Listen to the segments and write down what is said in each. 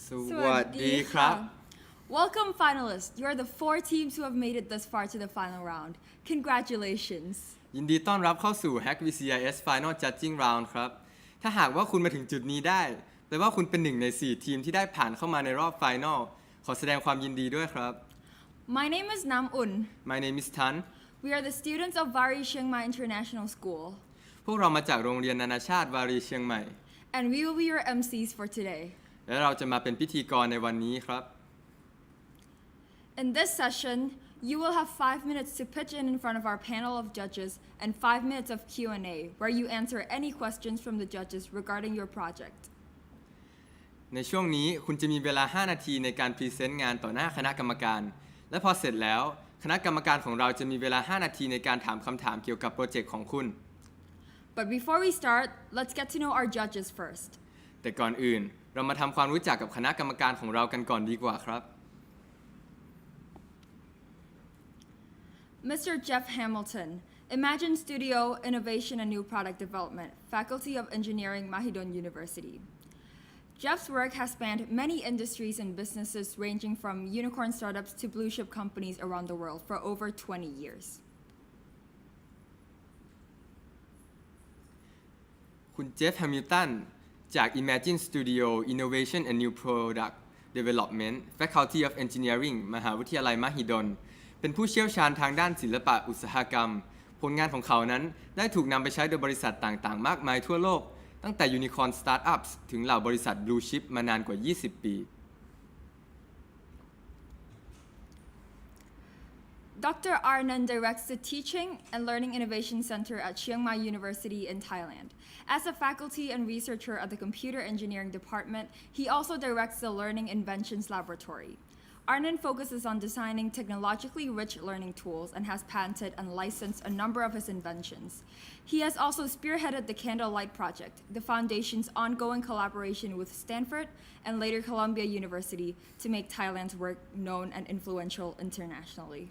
สวัสดีครับ Welcome finalists. You are the 4 teams who have made it thus far to the final round. Congratulations. ยินดีต้อนรับเข้าสู่ Hack VCIS Final Judging Round ครับ ถ้าหากว่าคุณมาถึงจุดนี้ได้แปลว่าคุณเป็นหนึ่งใน 4 ทีมที่ได้ผ่านเข้ามาในรอบ Final ขอแสดงความยินดีด้วยครับ My name is Nam Un. My name is Tan We are the students of Vari Chiang Mai International School. พวกเรามาจากโรงเรียนนานาชาติวารีเชียงใหม่ And we will be your MCs for today. และเราจะมาเป็นพิธีกรในวันนี้ครับ In this session, you will have 5 minutes to pitch in front of our panel of judges and 5 minutes of Q&A, where you answer any questions from the judges regarding your project. ในช่วงนี้คุณจะมีเวลา 5 นาทีในการพรีเซนต์งานต่อหน้าคณะกรรมการ และพอเสร็จแล้วคณะกรรมการของเราจะมีเวลา 5 นาทีในการถามคำถามเกี่ยวกับโปรเจกต์ของคุณ But before we start, let's get to know our judges first. แต่ก่อนอื่นเรามาทำความรู้จักกับคณะกรรมการของเรากันก่อนดีกว่าครับ Mr. Jeff Hamilton, Imagine Studio, Innovation and New Product Development, Faculty of Engineering, Mahidol University. Jeff's work has spanned many industries and businesses ranging from unicorn startups to blue chip companies around the world for over 20 years. คุณเจฟแฮมิลตันจาก Imagine Studio Innovation and New Product Development Faculty of Engineering มหาวิทยาลัยมหิดลเป็นผู้เชี่ยวชาญทางด้านศิลปะอุตสาหกรรมผลงานของเขานั้นได้ถูกนำไปใช้โดยบริษัทต่างๆมากมายทั่วโลกตั้งแต่ Unicorn Startups ถึงเหล่าบริษัท Blue Chip มานานกว่า 20 ปี Dr. Arnan directs the Teaching and Learning Innovation Center at Chiang Mai University in Thailand. As a faculty and researcher at the Computer Engineering Department, he also directs the Learning Inventions Laboratory. Arnan focuses on designing technologically rich learning tools and has patented and licensed a number of his inventions. He has also spearheaded the Candlelight Project, the foundation's ongoing collaboration with Stanford and later Columbia University to make Thailand's work known and influential internationally.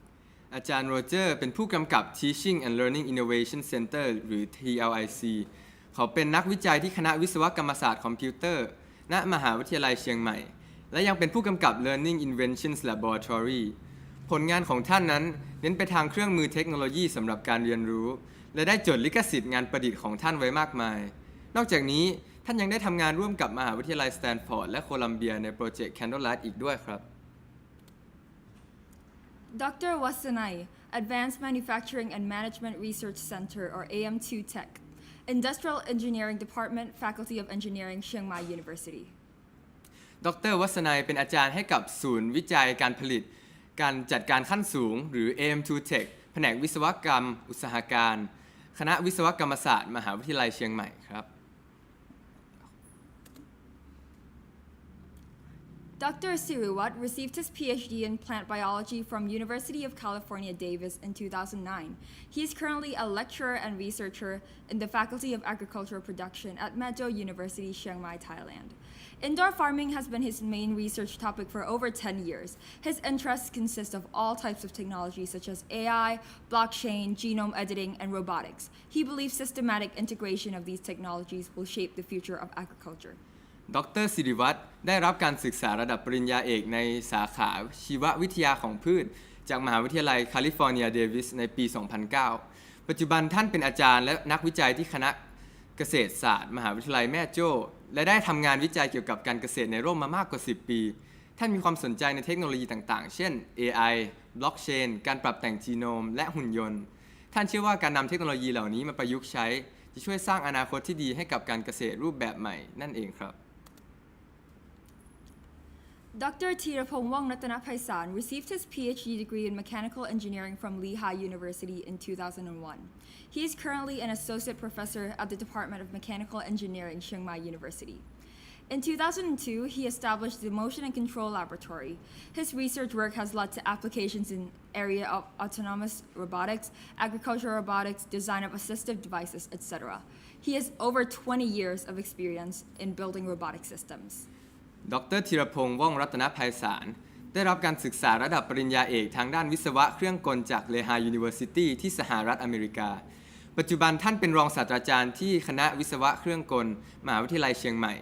อาจารย์โรเจอร์เป็นผู้กำกับ Teaching and Learning Innovation Center หรือ TLIC เขาเป็นนักวิจัยที่คณะวิศวกรรมศาสตร์คอมพิวเตอร์ณมหาวิทยาลัยเชียงใหม่และยังเป็นผู้กำกับ Learning Inventions Laboratory ผลงานของท่านนั้นเน้นไปทางเครื่องมือเทคโนโลยีสำหรับการเรียนรู้และได้จดลิขสิทธิ์งานประดิษฐ์ของท่านไว้มากมายนอกจากนี้ท่านยังได้ทำงานร่วมกับมหาวิทยาลัยสแตนฟอร์ดและโคลัมเบียในโปรเจกต์ Candlelight อีกด้วยครับ Dr. Wasanai, Advanced Manufacturing and Management Research Center, or AM2 Tech, Industrial Engineering Department, Faculty of Engineering, Chiang Mai University. ดร.วัฒนัยเป็นอาจารย์ให้กับศูนย์วิจัยการผลิตการจัดการขั้นสูงหรือ AM2 Tech แผนกวิศวกรรมอุตสาหการคณะวิศวกรรมศาสตร์มหาวิทยาลัยเชียงใหม่ครับ Dr. Siriwat received his PhD in plant biology from University of California, Davis in 2009. He is currently a lecturer and researcher in the Faculty of Agricultural Production at Madjo University, Chiang Mai, Thailand. Indoor farming has been his main research topic for over 10 years. His interests consist of all types of technology such as AI, blockchain, genome editing, and robotics. He believes systematic integration of these technologies will shape the future of agriculture. ดร.ศิริวัฒน์ได้รับการศึกษาระดับปริญญาเอกในสาขาชีววิทยาของพืชจากมหาวิทยาลัยแคลิฟอร์เนียเดวิสในปี 2009 ปัจจุบันท่านเป็นอาจารย์และนักวิจัยที่คณะเกษตรศาสตร์มหาวิทยาลัยแม่โจ้และได้ทำงานวิจัยเกี่ยวกับการเกษตรในร่มมามากกว่า 10 ปี ท่านมีความสนใจในเทคโนโลยีต่างๆ เช่น AI บล็อกเชนการปรับแต่งจีโนมและหุ่นยนต์ท่านเชื่อว่าการนำเทคโนโลยีเหล่านี้มาประยุกต์ใช้จะช่วยสร้างอนาคตที่ดีให้กับการเกษตรรูปแบบใหม่นั่นเองครับ Dr. Tirapong Wong Ratanaphaisan received his PhD degree in mechanical engineering from Lehigh University in 2001. He is currently an associate professor at the Department of Mechanical Engineering, Chiang Mai University. In 2002, he established the Motion and Control Laboratory. His research work has led to applications in area of autonomous robotics, agricultural robotics, design of assistive devices, etc. He has over 20 years of experience in building robotic systems. ดร.ธีรพงษ์ว่องรัตนไพศาลได้รับการศึกษาระดับปริญญาเอกทางด้านวิศวะเครื่องกลจากเลฮา University ที่สหรัฐอเมริกาปัจจุบันท่านเป็นรองศาสตราจารย์ที่คณะวิศวะเครื่องกลมหาวิทยาลัยเชียงใหม่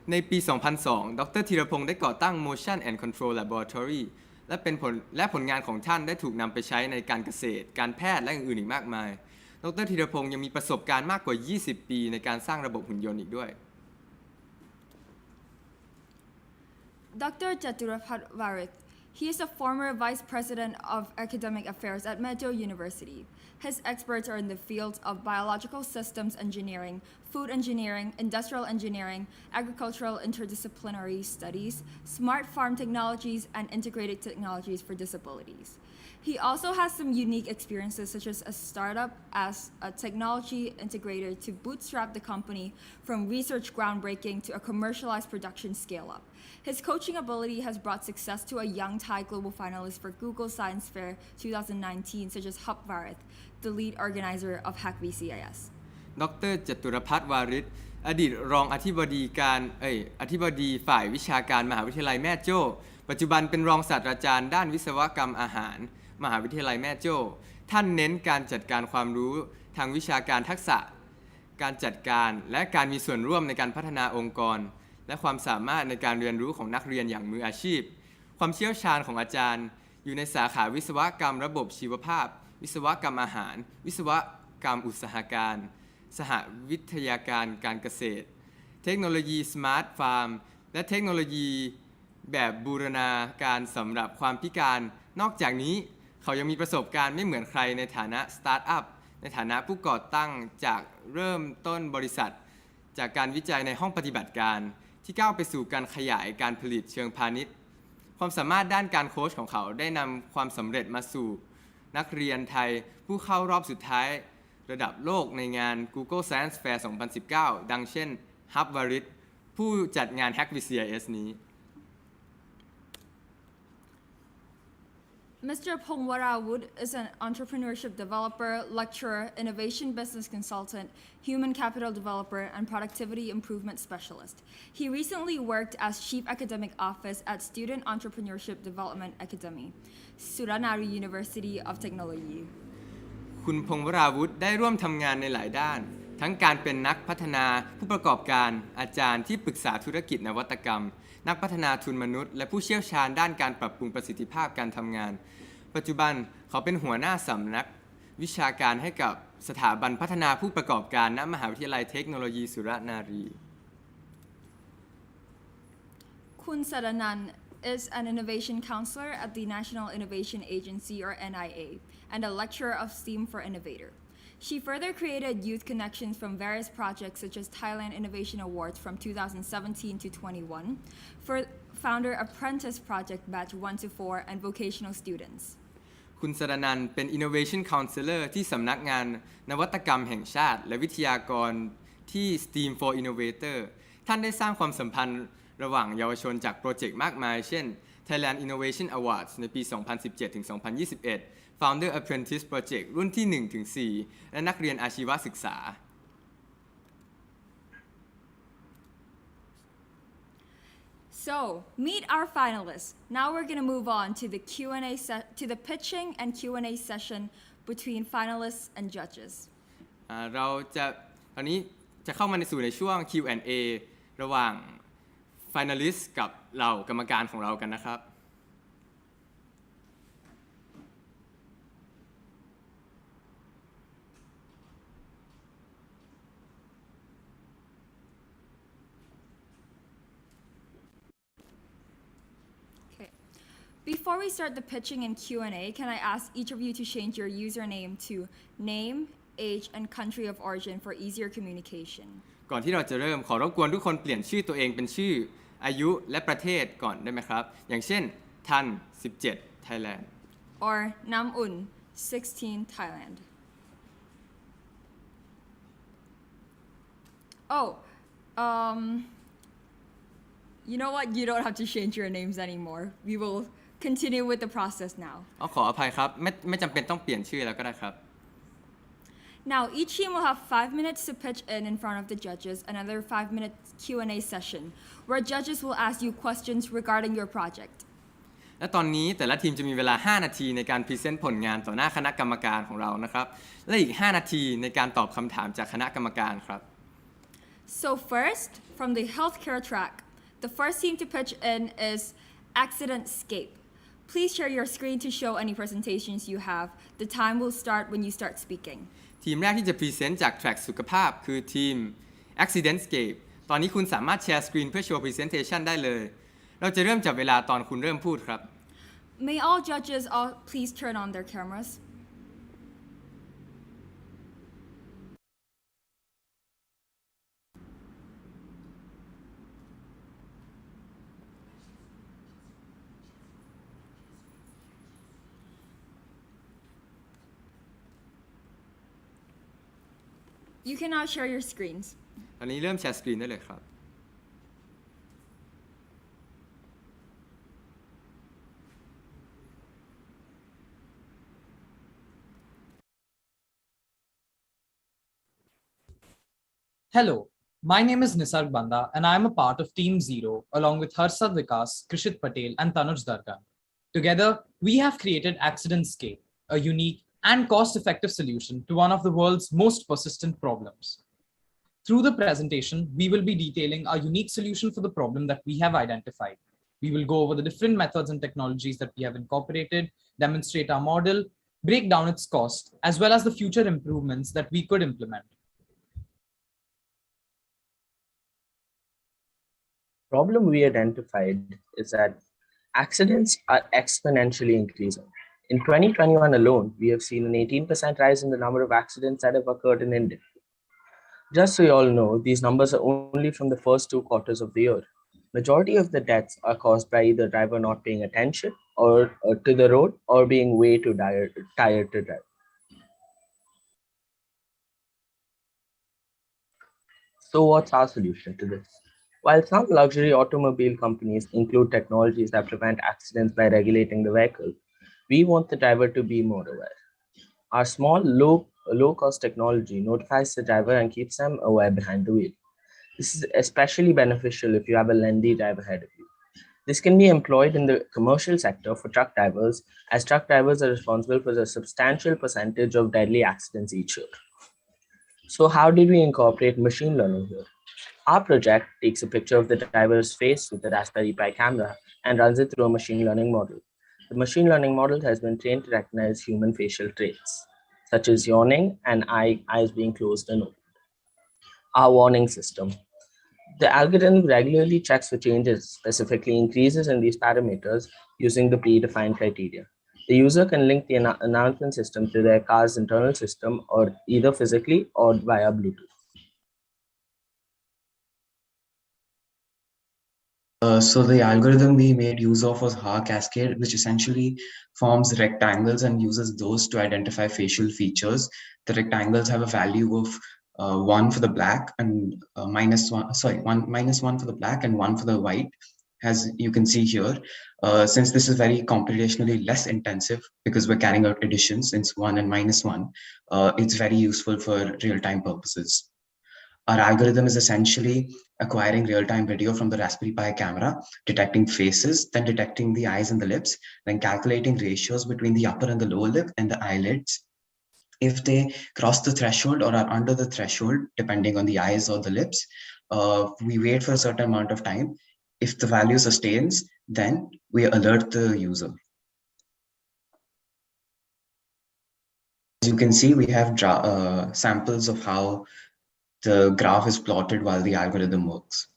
ในปี 2002 ดรธีรพงศ์ได้ก่อตั้ง Motion and Control Laboratory และผลงานของท่านได้ถูกนำไปใช้ในการเกษตร การแพทย์และอื่นๆอีกมากมาย ดรธีรพงศ์ยังมีประสบการณ์มากกว่า 20 ปีในการสร้างระบบหุ่นยนต์อีกด้วย Dr. Jaturapat Varith. He is a former vice president of academic affairs at McGill University. His experts are in the fields of biological systems engineering, food engineering, industrial engineering, agricultural interdisciplinary studies, smart farm technologies, and integrated technologies for disabilities. He also has some unique experiences, such as a startup as a technology integrator to bootstrap the company from research groundbreaking to a commercialized production scale-up. His coaching ability has brought success to a young Thai global finalist for Google Science Fair 2019, such as Hup Varith, the lead organizer of Hack VCIS. ดร.จตุรพัฒน์วาริศอดีตรองอธิบดีฝ่ายวิชาการมหาวิทยาลัยแม่โจ้ปัจจุบันเป็นรองศาสตราจารย์ด้านวิศวกรรมอาหารมหาวิทยาลัยแม่โจ้ท่านเน้นการจัดการความรู้ทางวิชาการทักษะการจัดการและการมีส่วนร่วมในการพัฒนาองค์กรและความสามารถในการเรียนรู้ของนักเรียนอย่างมืออาชีพความเชี่ยวชาญของอาจารย์อยู่ในสาขาวิศวกรรมระบบชีวภาพวิศวกรรมอาหารวิศวกรรมอุตสาหการสหวิทยาการการเกษตรเทคโนโลยีสมาร์ทฟาร์มและเทคโนโลยีแบบบูรณาการสำหรับความพิการนอกจากนี้เขายังมีประสบการณ์ไม่เหมือนใครในฐานะสตาร์ทอัพในฐานะผู้ก่อตั้งจากเริ่มต้นบริษัทจากการวิจัยในห้องปฏิบัติการที่ก้าวไปสู่การขยายการผลิตเชิงพาณิชย์ความสามารถด้านการโค้ชของเขาได้นำความสำเร็จมาสู่นักเรียนไทยผู้เข้ารอบสุดท้ายระดับโลกในงาน Google Science Fair 2019 ดังเช่น Hup Varith ผู้จัดงาน Hack VCIS นี้ Mr. Pongwara Wood is an entrepreneurship developer, lecturer, innovation business consultant, human capital developer, and productivity improvement specialist. He recently worked as chief academic office at Student Entrepreneurship Development Academy, Suranari University of Technology. คุณพงษ์วราวุธได้ร่วมทำงานในหลายด้าน ทั้งการเป็นนักพัฒนาผู้ประกอบการอาจารย์ที่ปรึกษาธุรกิจนวัตกรรมนักพัฒนาทุนมนุษย์และผู้เชี่ยวชาญด้านการปรับปรุงประสิทธิภาพการทำงานปัจจุบันเขาเป็นหัวหน้าสำนักวิชาการให้กับสถาบันพัฒนาผู้ประกอบการณมหาวิทยาลัยเทคโนโลยีสุรนารี Kun Sadanan is an innovation counselor at the National Innovation Agency, or NIA, and a lecturer of STEAM for Innovator. She further created youth connections from various projects such as Thailand Innovation Awards from 2017 to 21, for Founder Apprentice Project Batch 1 to 4, and vocational students. คุณสรนันท์เป็น Innovation Counselor ที่สำนักงานนวัตกรรมแห่งชาติและวิทยากรที่ STEAM for Innovator ท่านได้สร้างความสัมพันธ์ระหว่างเยาวชนจากโปรเจกต์มากมายเช่น Thailand Innovation Awards ในปี 2017-2021 Founder Apprentice Project รุ่นที่ 1-4 และนักเรียนอาชีวศึกษา So, meet our finalists. Now we're going to move on to the to the pitching and Q&A session between finalists and judges. เราจะตอนนี้จะเข้ามาในสู่ในช่วง Q&A ระหว่าง finalist กับเรากรรมการของเรากันนะครับ Before we start the pitching and Q&A, can I ask each of you to change your username to name, age, and country of origin for easier communication? ก่อนที่เราจะเริ่มขอรบกวนทุกคนเปลี่ยนชื่อตัวเองเป็นชื่ออายุและประเทศก่อนได้ไหมครับอย่างเช่นทัน17 Thailand Or Namun 16 Thailand. Oh, you know what? You don't have to change your names anymore. We will continue with the process now. ขออภัยครับไม่จำเป็นต้องเปลี่ยนชื่อแล้วก็ได้ครับ Now, each team will have 5 minutes to pitch in front of the judges, another 5-minute Q&A session, where judges will ask you questions regarding your project. และตอนนี้แต่ละทีมจะมีเวลา5นาทีในการพรีเซนต์ผลงานต่อหน้าคณะกรรมการของเรานะครับและอีก5นาทีในการตอบคำถามจากคณะกรรมการครับ So first, from the healthcare track, the first team to pitch in is Accidentscape. Please share your screen to show any presentations you have. The time will start when you start speaking. ทีมแรกที่จะพรีเซนต์จากแทร็กสุขภาพคือทีม Accidentscape ตอนนี้คุณสามารถแชร์สกรีนเพื่อโชว์ Presentation ได้เลย เราจะเริ่มจับเวลาตอนคุณเริ่มพูดครับ May all judges please turn on their cameras. You can now share your screens. ตอนนี้เริ่มแชร์สกรีนได้เลยครับ Hello, my name is Nisarg Banda and I am a part of Team Zero along with Harsad Vikas, Krishit Patel and Tanuj Dargan. Together, we have created Accidentscape, a unique and cost-effective solution to one of the world's most persistent problems. Through the presentation, we will be detailing our unique solution for the problem that we have identified. We will go over the different methods and technologies that we have incorporated, demonstrate our model, break down its cost, as well as the future improvements that we could implement. Problem we identified is that accidents are exponentially increasing. In 2021 alone, we have seen an 18% rise in the number of accidents that have occurred in India. Just so you all know, these numbers are only from the first 2 quarters of the year. Majority of the deaths are caused by either driver not paying attention or to the road or being way too tired to drive. So what's our solution to this? While some luxury automobile companies include technologies that prevent accidents by regulating the vehicle, we want the driver to be more aware. Our small, low-cost technology notifies the driver and keeps them aware behind the wheel. This is especially beneficial if you have a lengthy drive ahead of you. This can be employed in the commercial sector for truck drivers, as truck drivers are responsible for a substantial percentage of deadly accidents each year. So how did we incorporate machine learning here? Our project takes a picture of the driver's face with the Raspberry Pi camera and runs it through a machine learning model. The machine learning model has been trained to recognize human facial traits, such as yawning and eyes being closed and open. Our warning system. The algorithm regularly checks for changes, specifically increases in these parameters using the predefined criteria. The user can link the announcement system to their car's internal system or either physically or via Bluetooth. So the algorithm we made use of was Haar Cascade, which essentially forms rectangles and uses those to identify facial features. The rectangles have a value of 1 for the black and minus 1 for the black and 1 for the white, as you can see here. Since this is very computationally less intensive because we're carrying out additions since 1 and minus 1, it's very useful for real-time purposes. Our algorithm is essentially acquiring real-time video from the Raspberry Pi camera, detecting faces, then detecting the eyes and the lips, then calculating ratios between the upper and the lower lip and the eyelids. If they cross the threshold or are under the threshold, depending on the eyes or the lips, we wait for a certain amount of time. If the value sustains, then we alert the user. As you can see, we have samples of how the graph is plotted while the algorithm works.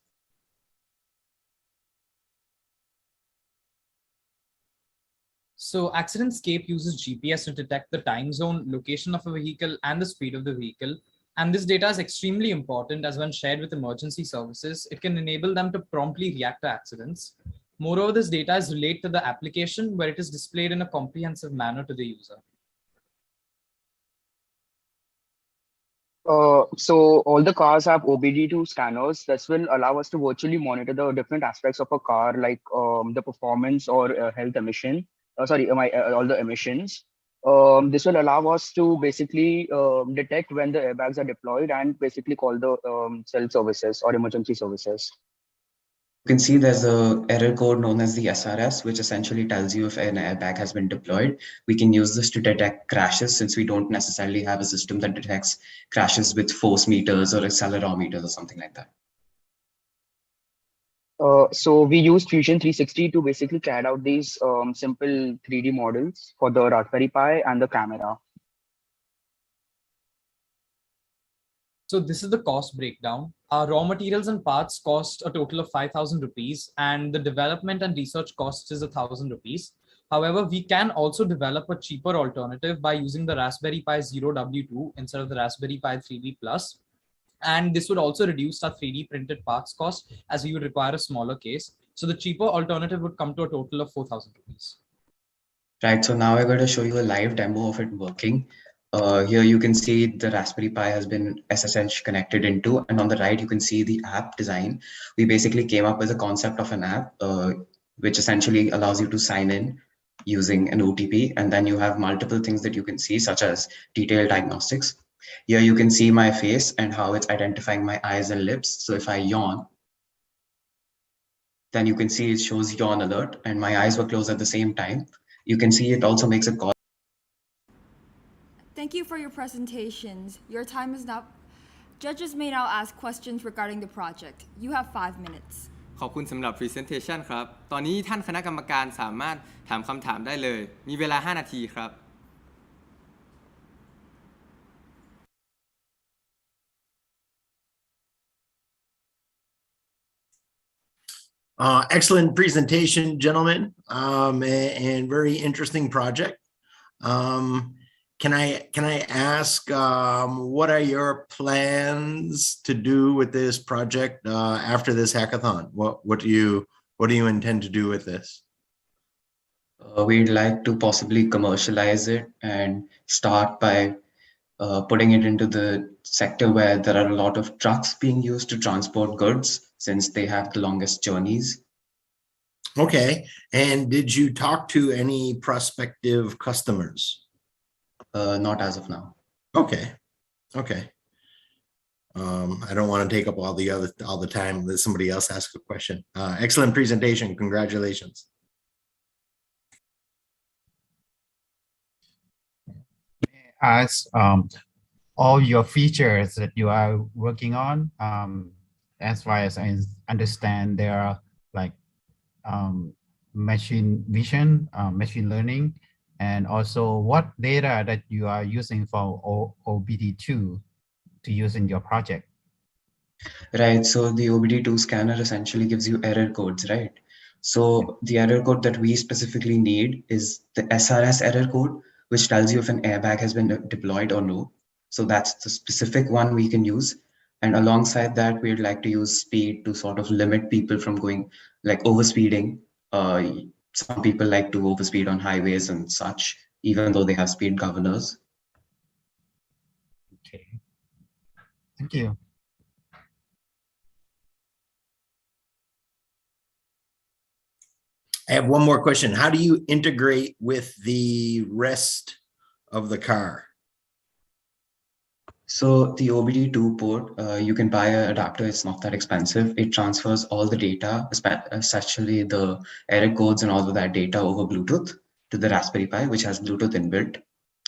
So Accidentscape uses GPS to detect the time zone, location of a vehicle, and the speed of the vehicle. And this data is extremely important as when shared with emergency services, it can enable them to promptly react to accidents. Moreover, this data is related to the application where it is displayed in a comprehensive manner to the user. So all the cars have OBD2 scanners. This will allow us to virtually monitor the different aspects of a car, like the performance or health emission. All the emissions. This will allow us to basically detect when the airbags are deployed and basically call the cell services or emergency services. You can see there's a error code known as the SRS, which essentially tells you if an airbag has been deployed. We can use this to detect crashes since we don't necessarily have a system that detects crashes with force meters or accelerometers or something like that. So we used Fusion 360 to basically carry out these simple 3D models for the Raspberry Pi and the camera. So this is the cost breakdown. Our raw materials and parts cost a total of 5,000 rupees, and the development and research cost is 1,000 rupees. However, we can also develop a cheaper alternative by using the Raspberry Pi Zero W2 instead of the Raspberry Pi 3D Plus. And this would also reduce our 3D printed parts cost as we would require a smaller case. So the cheaper alternative would come to a total of 4,000 rupees. Right, so now I'm going to show you a live demo of it working. Here you can see the Raspberry Pi has been SSH connected into, and on the right you can see the app design. We basically came up with a concept of an app, which essentially allows you to sign in using an OTP, and then you have multiple things that you can see, such as detailed diagnostics. Here you can see my face and how it's identifying my eyes and lips. So if I yawn, then you can see it shows yawn alert, and my eyes were closed at the same time. You can see it also makes a call. Thank you for your presentations. Your time is up. Judges may now ask questions regarding the project. You have 5 minutes. ขอบคุณสำหรับ Presentation ครับ ตอนนี้ท่านคณะกรรมการสามารถถามคำถามได้เลย มีเวลา 5 นาทีครับ Excellent presentation, gentlemen, and very interesting project. Can I ask what are your plans to do with this project after this hackathon? What do you intend to do with this? We'd like to possibly commercialize it and start by putting it into the sector where there are a lot of trucks being used to transport goods, since they have the longest journeys. Okay. And did you talk to any prospective customers? Not as of now. Okay. Okay. I don't want to take up all the time. Let somebody else ask a question. Excellent presentation. Congratulations. As all your features that you are working on, as far as I understand, there are like machine vision, machine learning, and also what data that you are using for OBD2 to use in your project. Right, so the OBD2 scanner essentially gives you error codes, right? So the error code that we specifically need is the SRS error code, which tells you if an airbag has been deployed or no. So that's the specific one we can use. And alongside that, we'd like to use speed to sort of limit people from going like overspeeding. Some people like to overspeed on highways and such, even though they have speed governors. Okay, thank you. I have one more question. How do you integrate with the rest of the car? So the OBD2 port, you can buy an adapter. It's not that expensive. It transfers all the data, especially the error codes and all of that data over Bluetooth to the Raspberry Pi, which has Bluetooth inbuilt.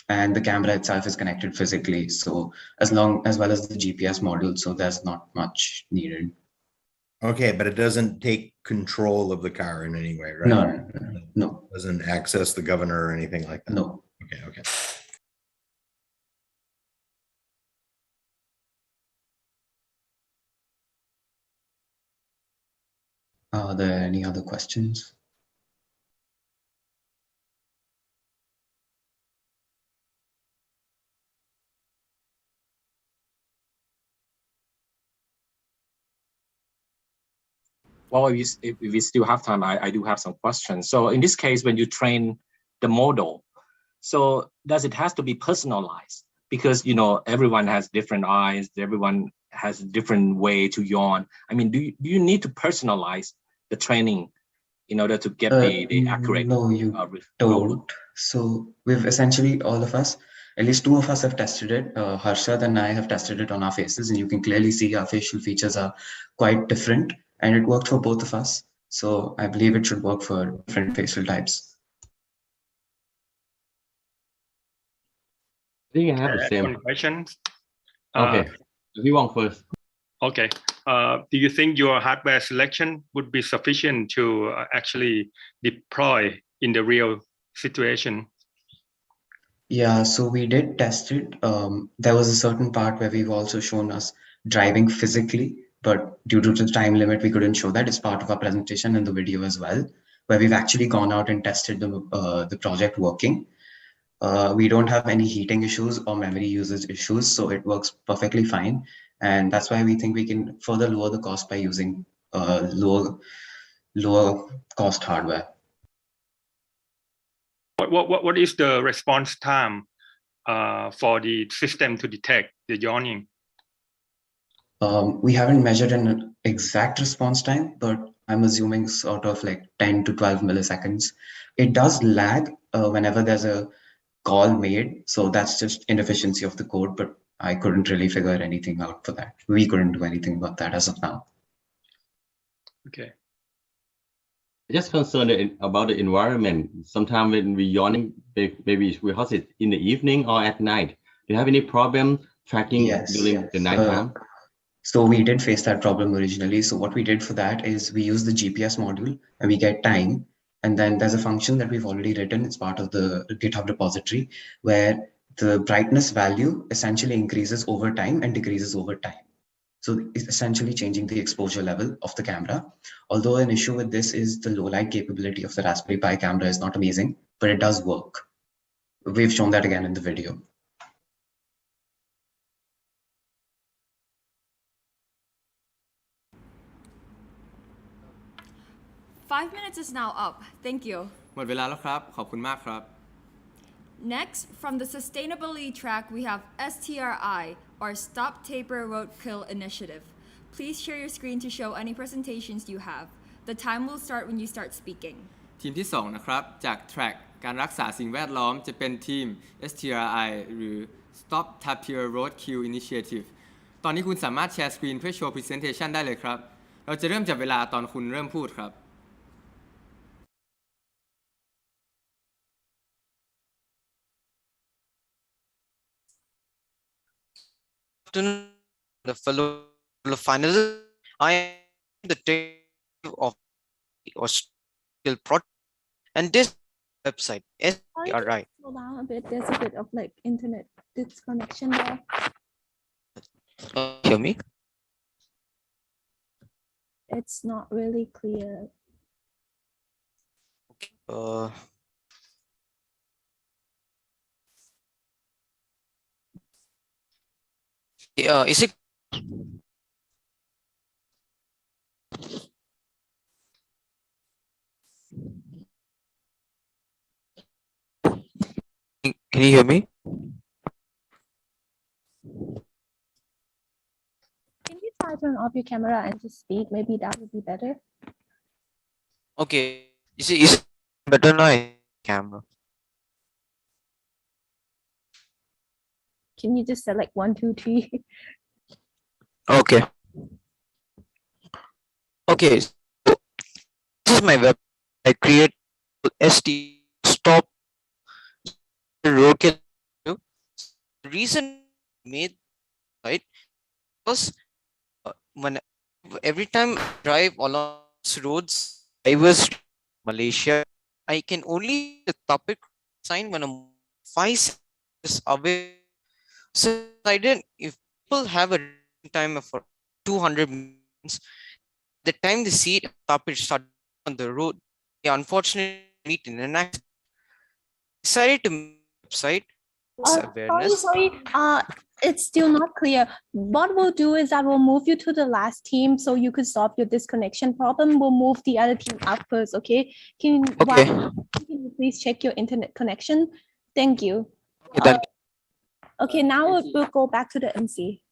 And the camera itself is connected physically. So as well as the GPS module. So there's not much needed. Okay, but it doesn't take control of the car in any way, right? No. Doesn't access the governor or anything like that? No. Okay. Are there any other questions? Well, if we still have time, I do have some questions. So in this case, when you train the model, so does it has to be personalized? Because, everyone has different eyes, everyone has a different way to yawn. I mean, do you need to personalize the training in order to get the accurate? No, you don't. So we've essentially, all of us, at least 2 of us have tested it. Harshad and I have tested it on our faces, and you can clearly see our facial features are quite different. and it worked for both of us. So I believe it should work for different facial types. I think I have the add same. one question. Okay, we want first. Okay. Do you think your hardware selection would be sufficient to actually deploy in the real situation? Yeah, so we did test it. There was a certain part where we've also shown us driving physically, but due to the time limit, we couldn't show that. It's part of our presentation and the video as well, where we've actually gone out and tested the project working. We don't have any heating issues or memory usage issues, so it works perfectly fine. And that's why we think we can further lower the cost by using lower cost hardware. What is the response time for the system to detect the yawning? We haven't measured an exact response time, but I'm assuming sort of like 10 to 12 milliseconds. It does lag whenever there's a call made, so that's just inefficiency of the code, but I couldn't really figure anything out for that. We couldn't do anything about that as of now. Okay. Just concerned about the environment. Sometimes when we yawning, maybe we host it in the evening or at night. Do you have any problem tracking during the nighttime? So we did face that problem originally. So what we did for that is we use the GPS module and we get time. And then there's a function that we've already written. It's part of the GitHub repository where the brightness value essentially increases over time and decreases over time. So it's essentially changing the exposure level of the camera. Although an issue with this is the low light capability of the Raspberry Pi camera is not amazing, but it does work. We've shown that again in the video. Five minutes is now up. Thank you. หมดเวลาแล้วครับ ขอบคุณมากครับ Next, from the sustainability track, we have STRI, or Stop Taper Roadkill Initiative. Please share your screen to show any presentations you have. The time will start when you start speaking. ทีมที่ 2 นะครับ จาก Track การรักษาสิ่งแวดล้อมจะเป็นทีม STRI หรือ Stop Tapir Roadkill Initiative ตอนนี้คุณสามารถแชร์สกรีนเพื่อโชว์ Presentation ได้เลยครับ เราจะเริ่มจับเวลาตอนคุณเริ่มพูดครับ The fellow finalists. I am the director of or skill project, and this website STRI. Slow down a bit. There's a bit of like internet disconnection there. Hear me? It's not really clear. Okay. Is it? Can you hear me? Can you try turn off your camera and just speak? Maybe that would be better. Okay. Is it better now? Camera. Can you just select 1, 2, 3? Okay. Okay. So this is my web. I create ST stop roadkill. The reason I made right was when every time I drive along roads, I was Malaysia. I can only the topic sign when I'm 5 seconds away. So I didn't. If people have a time of 200 minutes, the time they see it, topic start on the road, they unfortunately meet in an accident. Decided to make a website. Awareness. Sorry. It's still not clear. What we'll do is that we'll move you to the last team so you could solve your disconnection problem. We'll move the other team out first, okay? Can you please check your internet connection? Thank you. Okay, now we'll go back to the MC.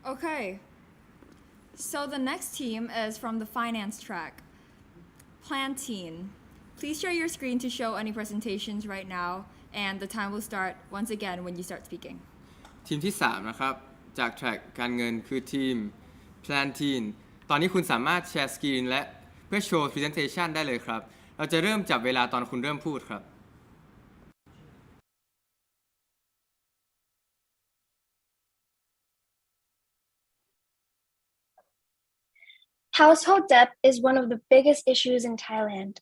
Okay. So the next team is from the finance track. Planteen. Please share your screen to show any presentations right now, and the time will start once again when you start speaking. ทีมที่ 3 นะครับ จาก Track การเงินคือ Team Plan Team ตอนนี้คุณสามารถแชร์สกรีนและเพื่อโชว์ Presentation ได้เลยครับเราจะเริ่มจับเวลาตอนคุณเริ่มพูดครับ Household debt is one of the biggest issues in Thailand.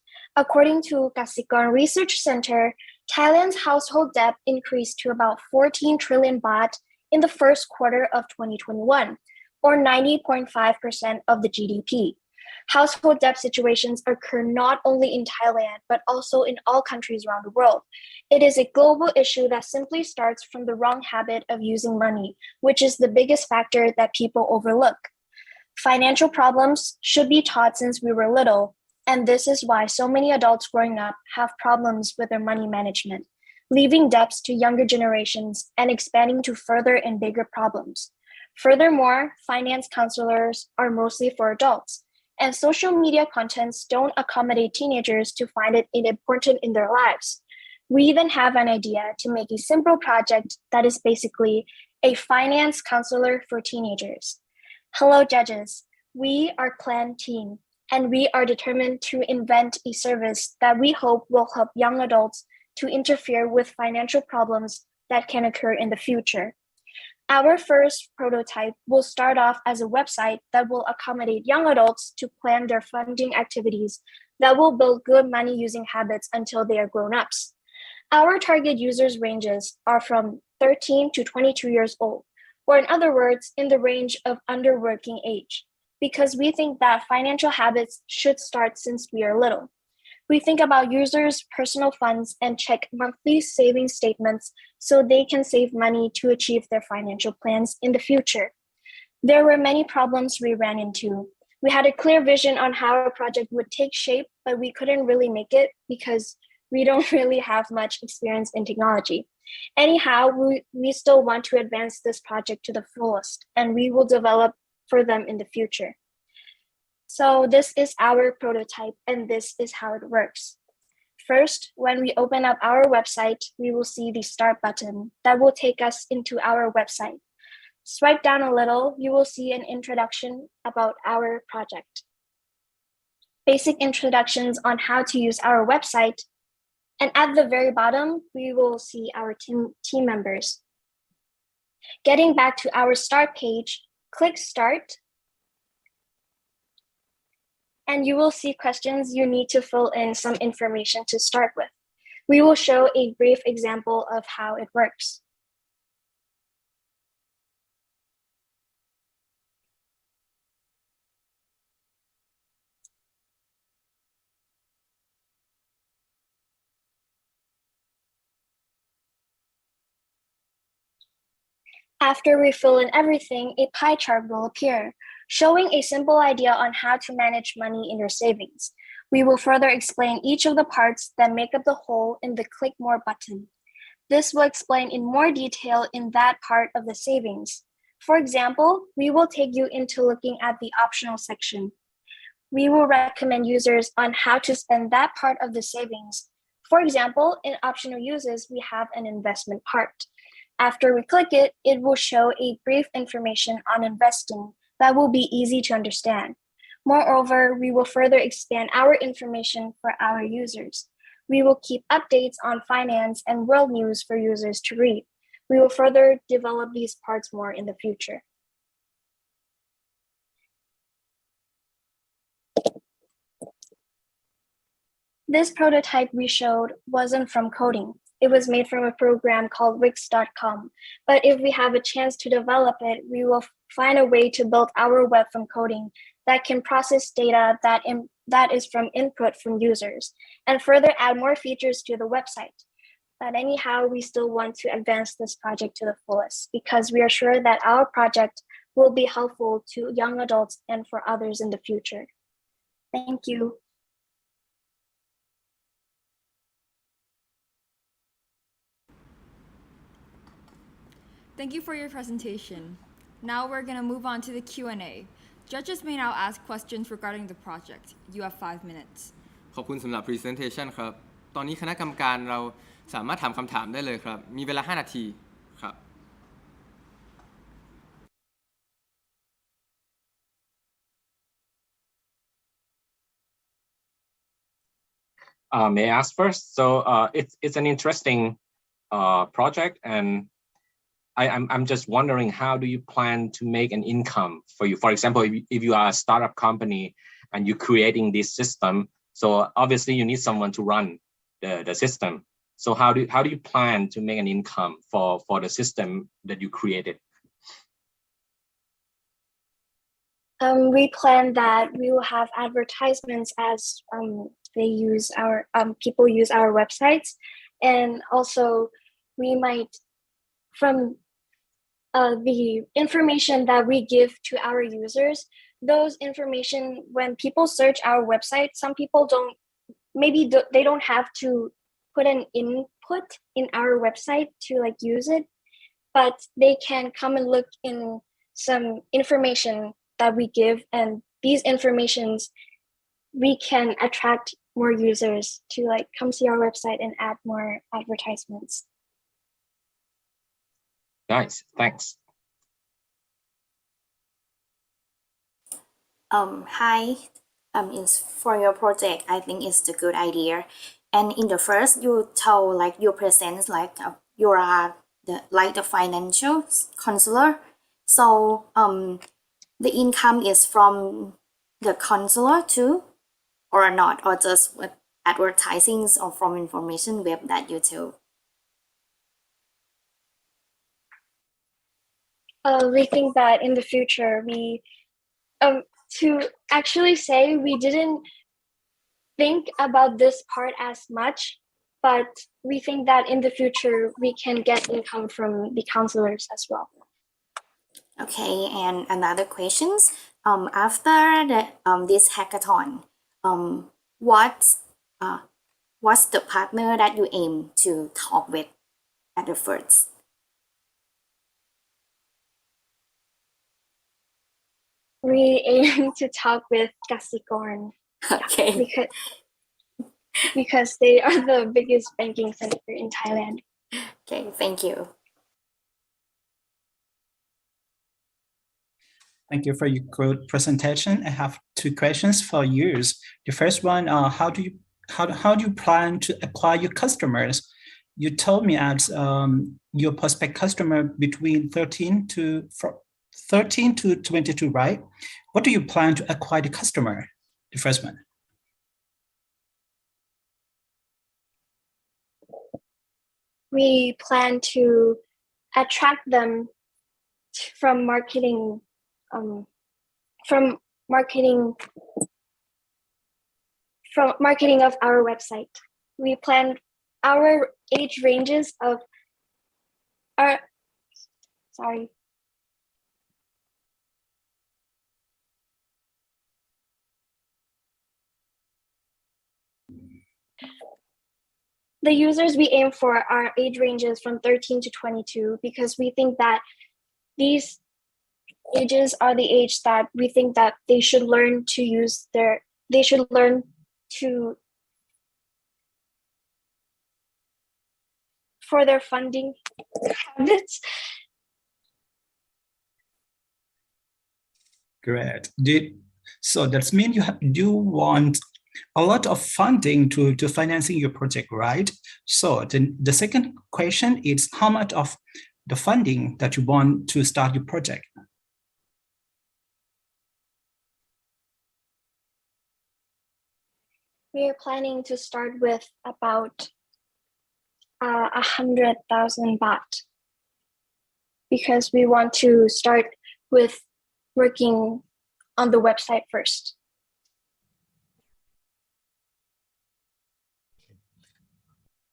According to Kasikorn Research Center, Thailand's household debt increased to about 14 trillion baht in the first quarter of 2021, or 90.5% of the GDP. Household debt situations occur not only in Thailand, but also in all countries around the world. It is a global issue that simply starts from the wrong habit of using money, which is the biggest factor that people overlook. Financial problems should be taught since we were little, and this is why so many adults growing up have problems with their money management, leaving debts to younger generations and expanding to further and bigger problems. Furthermore, finance counselors are mostly for adults, and social media contents don't accommodate teenagers to find it important in their lives. We then have an idea to make a simple project that is basically a finance counselor for teenagers. Hello, judges. We are Plan Team, and we are determined to invent a service that we hope will help young adults to interfere with financial problems that can occur in the future. Our first prototype will start off as a website that will accommodate young adults to plan their funding activities that will build good money using habits until they are grown-ups. Our target users ranges are from 13 to 22 years old, or in other words, in the range of under working age, because we think that financial habits should start since we are little. We think about users' personal funds and check monthly savings statements so they can save money to achieve their financial plans in the future. There were many problems we ran into. We had a clear vision on how our project would take shape, but we couldn't really make it because we don't really have much experience in technology. Anyhow, we still want to advance this project to the fullest, and we will develop for them in the future. So this is our prototype, and this is how it works. First, when we open up our website, we will see the Start button that will take us into our website. Swipe down a little, you will see an introduction about our project. Basic introductions on how to use our website. And at the very bottom, we will see our team members. Getting back to our start page, click Start. And you will see questions you need to fill in some information to start with. We will show a brief example of how it works. After we fill in everything, a pie chart will appear, showing a simple idea on how to manage money in your savings. We will further explain each of the parts that make up the whole in the Click More button. This will explain in more detail in that part of the savings. For example, we will take you into looking at the optional section. We will recommend users on how to spend that part of the savings. For example, in optional uses, we have an investment part. After we click it, it will show a brief information on investing that will be easy to understand. Moreover, we will further expand our information for our users. We will keep updates on finance and world news for users to read. We will further develop these parts more in the future. This prototype we showed wasn't from coding. It was made from a program called Wix.com. But if we have a chance to develop it, we will find a way to build our web from coding that can process data that is from input from users and further add more features to the website. But anyhow, we still want to advance this project to the fullest because we are sure that our project will be helpful to young adults and for others in the future. Thank you. Thank you for your presentation. Now we're going to move on to the Q&A. Judges may now ask questions regarding the project. You have 5 minutes. ขอบคุณสำหรับ presentation ครับ ตอนนี้คณะกรรมการเราสามารถถามคำถามได้เลยครับ มีเวลา 5 นาทีครับ may I ask first? So it's an interesting project, and I'm just wondering, how do you plan to make an income for you? For example, if you are a startup company and you're creating this system, so obviously you need someone to run the system. So how do you plan to make an income for the system that you created? We plan that we will have advertisements as they use our people use our websites, and also we might, from the information that we give to our users, those information, when people search our website, some people they don't have to put an input in our website to like use it, but they can come and look in some information that we give, and these informations we can attract more users to like come see our website and add more advertisements. Nice, thanks. Hi. For your project, I think it's a good idea. And in the first, you told like you present like you are the financial counselor. So the income is from the counselor too, or not, or just with advertising or from information web that you tell? We think that in the future to actually say we didn't think about this part as much, but we think that in the future we can get income from the counselors as well. Okay, and another questions. After this hackathon, what's the partner that you aim to talk with at the first? We aim to talk with Kasikorn. Okay. Because they are the biggest banking center in Thailand. Okay, thank you. Thank you for your good presentation. I have two questions for you. The first one, how do you plan to acquire your customers? You told me at your prospect customer between 13 to 22, right? What do you plan to acquire the customer? The first one. We plan to attract them from marketing of our website. We plan our age ranges of our the users we aim for are age ranges from 13 to 22, because we think that these ages are the age that we think that they should learn for their funding habits. Great. So that means you want a lot of funding to financing your project, right? So the second question is, how much of the funding that you want to start your project? We are planning to start with about 100,000 baht, because we want to start with working on the website first.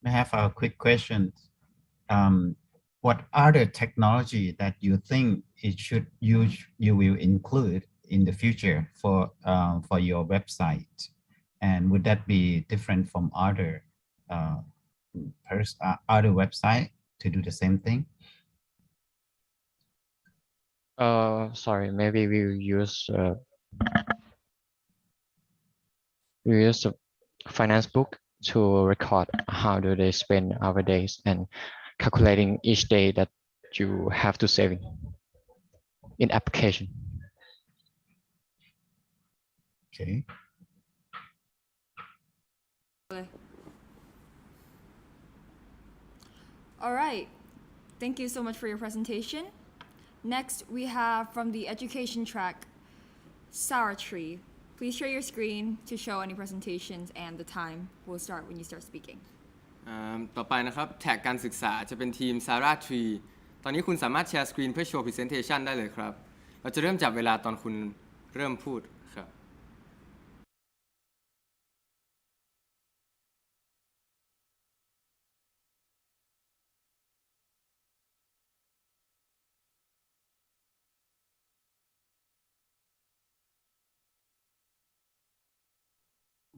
I have a quick question. What other technology that you think you will include in the future for your website, and would that be different from other website to do the same thing? Sorry, maybe we will use a finance book to record how do they spend our days and calculating each day that you have to save in application. Okay. All right. Thank you so much for your presentation. Next, we have from the education track, Saratri. Please share your screen to show any presentations, and the time will start when you start speaking. ต่อไปนะครับแท็กการศึกษาจะเป็นทีม Sara Tree ตอนนี้คุณสามารถแชร์สกรีนเพื่อโชว์ Presentation ได้เลยครับเราจะเริ่มจับเวลาตอนคุณเริ่มพูดครับ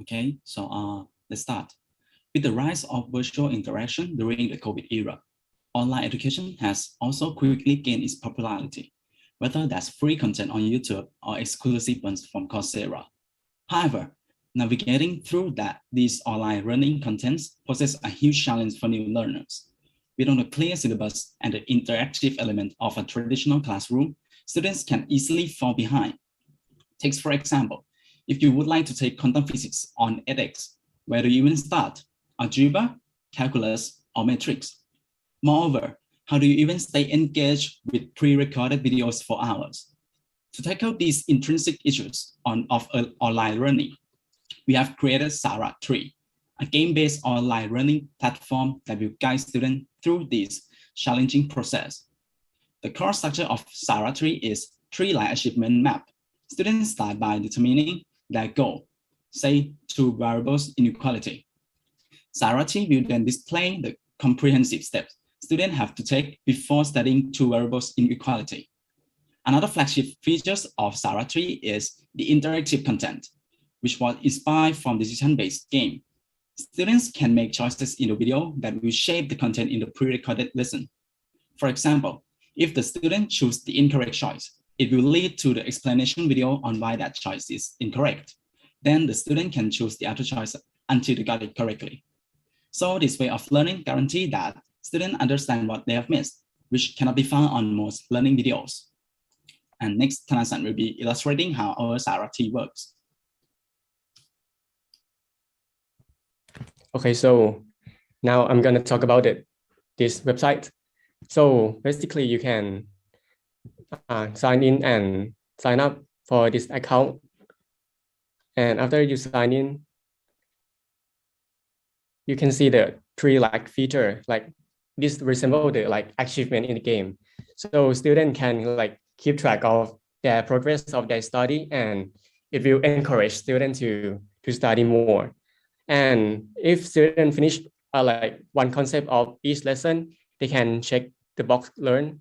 Okay, so let's start. With the rise of virtual interaction during the COVID era, online education has also quickly gained its popularity, whether that's free content on YouTube or exclusive ones from Coursera. However, navigating through these online learning contents poses a huge challenge for new learners. Without a clear syllabus and the interactive element of a traditional classroom, students can easily fall behind. Take, for example, if you would like to take quantum physics on edX, where do you even start? Algebra, calculus, or matrix? Moreover, how do you even stay engaged with pre-recorded videos for hours? To tackle these intrinsic issues of online learning, we have created Sara Tree, a game-based online learning platform that will guide students through this challenging process. The core structure of Sara Tree is tree-like achievement map. Students start by determining their goal, say two variables inequality. Sara Tree will then display the comprehensive steps students have to take before studying two variables inequality. Another flagship feature of Sara Tree is the interactive content, which was inspired from the decision-based game. Students can make choices in the video that will shape the content in the pre-recorded lesson. For example, if the student chooses the incorrect choice, it will lead to the explanation video on why that choice is incorrect. Then the student can choose the other choice until they got it correctly. So this way of learning guarantees that students understand what they have missed, which cannot be found on most learning videos. And next, Tanasan will be illustrating how our Sara Tree works. Okay, so now I'm going to talk about this website. So basically you can sign in and sign up for this account. And after you sign in, you can see the tree-like feature, like this resembles the achievement in the game. So students can keep track of their progress of their study, and it will encourage students to study more. And if students finish one concept of each lesson, they can check the box learn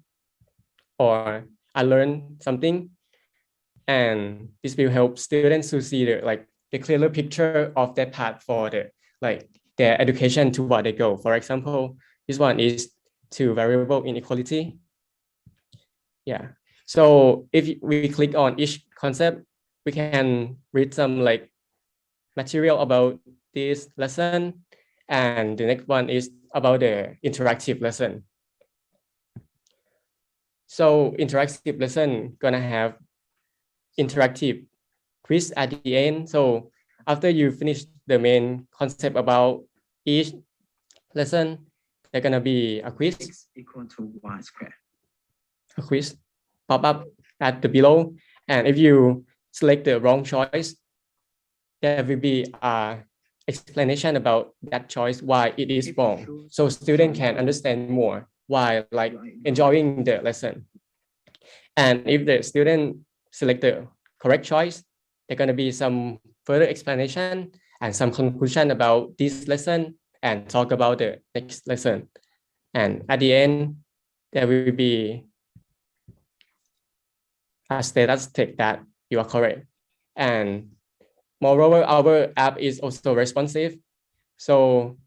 or I learned something. And this will help students to see the clearer picture of their path for their education to what they go. For example, this one is two variable inequality. Yeah. So if we click on each concept, we can read some material about this lesson. And the next one is about the interactive lesson. So interactive lesson gonna have interactive quiz at the end. So after you finish the main concept about each lesson, there's gonna be a quiz. X equal to y squared. A quiz pop up at the below. And if you select the wrong choice, there will be a explanation about that choice, why it is wrong. So students can understand more while enjoying the lesson. And if the student select the correct choice, there's going to be some further explanation and some conclusion about this lesson and talk about the next lesson. And at the end, there will be a status check that you are correct. And moreover, our app is also responsive. So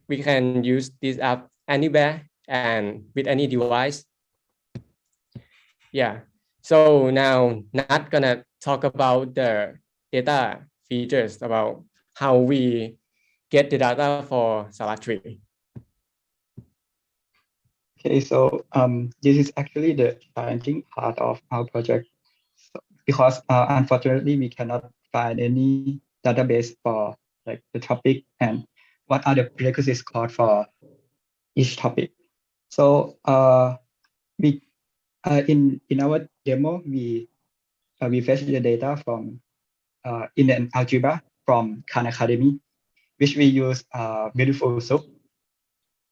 we can use this app anywhere and with any device. Yeah. So now Nat gonna talk about the data features, about how we get the data for Sara Tree. Okay, so this is actually the challenging part of our project, because unfortunately we cannot find any database for the topic and what are the prerequisites called for each topic. So we in our demo we fetch the data from in an algebra from Khan Academy, which we use Beautiful Soup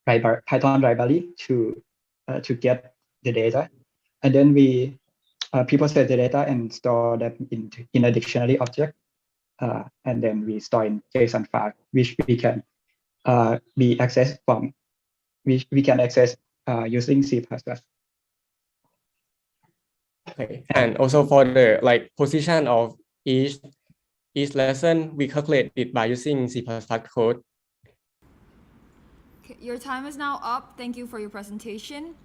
Python library to get the data, and then we pre-process the data and store them in a dictionary object, and then we store in JSON file, which we can be accessed from, which we can access using C++. Okay, and also for the like position of each lesson, we calculate it by using C++ code. Okay, your time is now up. Thank you for your presentation.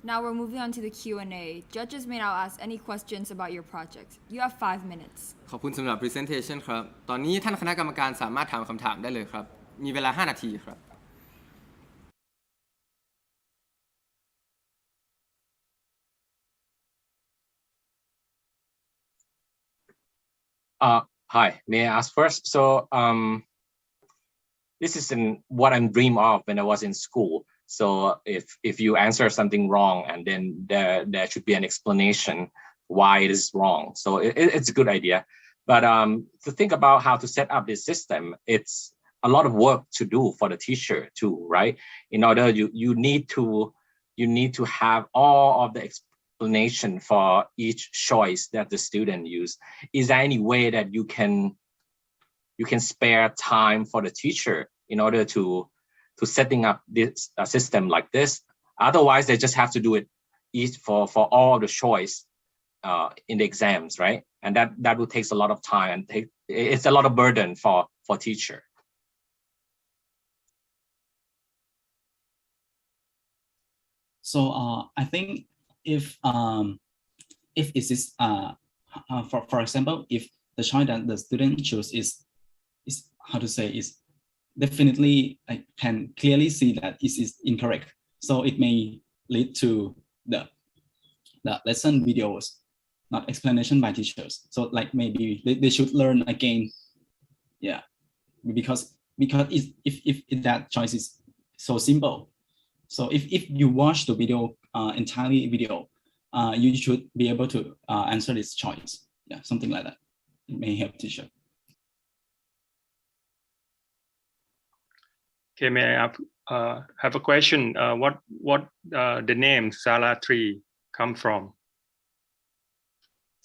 Now we're moving on to the Q&A. Judges may now ask any questions about your project. You have 5 minutes. ขอบคุณสำหรับ presentation ครับ ตอนนี้ท่านคณะกรรมการสามารถถามคำถามได้เลยครับ มีเวลา 5 นาทีครับ Hi, may I ask first? So this is what I'm dream of when I was in school. So if you answer something wrong, and then there should be an explanation why it is wrong. So it's a good idea. But to think about how to set up this system, it's a lot of work to do for the teacher too, right? In order you need to have all of the explanation for each choice that the student use. Is there any way that you can spare time for the teacher in order to setting up this system like this? Otherwise, they just have to do it each for all the choice in the exams, right? And that will take a lot of time and it's a lot of burden for teacher. So I think if it is for example, if the choice that the student choose is how to say is definitely I can clearly see that it is incorrect. So it may lead to the lesson videos, not explanation by teachers. So like maybe they should learn again. Yeah, because if that choice is so simple. So if you watch the video entirely video, you should be able to answer this choice. Yeah, something like that. It may help teacher. Okay, may I have a question? What the name Sala Tree come from?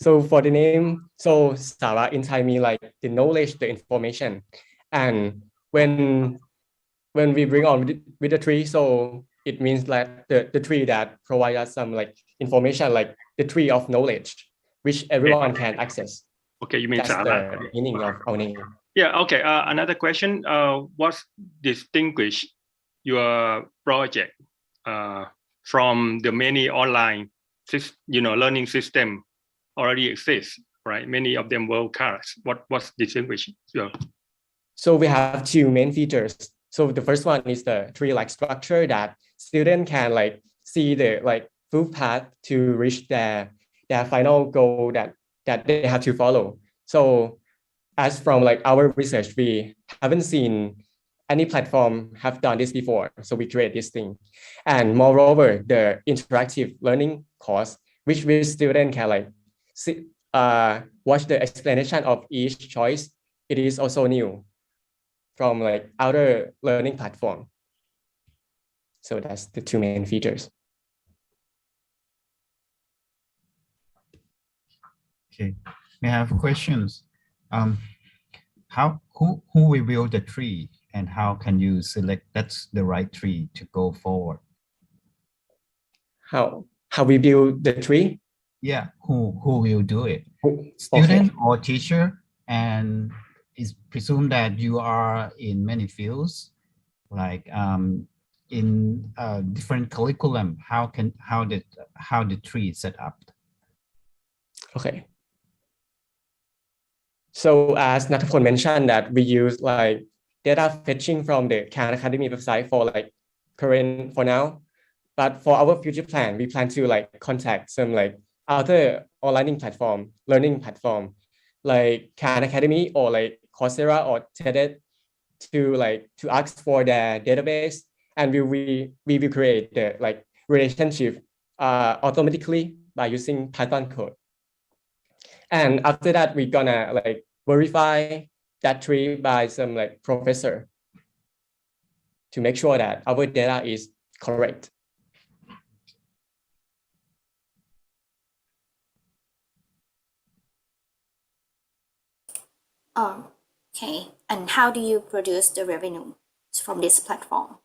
So for the name, so Sara in Thai means like the knowledge, the information, and when we bring on with the tree, so it means like the tree that provide us some like information, like the tree of knowledge, which everyone can access. Okay, you mean that's Sara? the meaning of our name. Yeah. Okay. Another question. What distinguish your project from the many online, learning system already exists, right? Many of them world class. What's distinguish your? So we have two main features. So the first one is the tree-like structure that students can like see the like full path to reach their final goal that they have to follow. So as from like our research, we haven't seen any platform have done this before. So we create this thing. And moreover, the interactive learning course, which students can like see, watch the explanation of each choice. It is also new from like other learning platform. So that's the two main features. Okay, we have questions. Who will build the tree, and how can you select that's the right tree to go forward? How we build the tree? Yeah, who will do it? Student or teacher? And it's presumed that you are in many fields, like in different curriculum. How the tree is set up? Okay. So as Natapon mentioned that we use like data fetching from the Khan Academy website for like current for now, but for our future plan, we plan to like contact some like other online platform, learning platform, like Khan Academy or like Coursera or TED to ask for their database, and we will create the like relationship automatically by using Python code. And after that, we're gonna like verify that tree by some like professor to make sure that our data is correct. Okay. And how do you produce the revenue from this platform?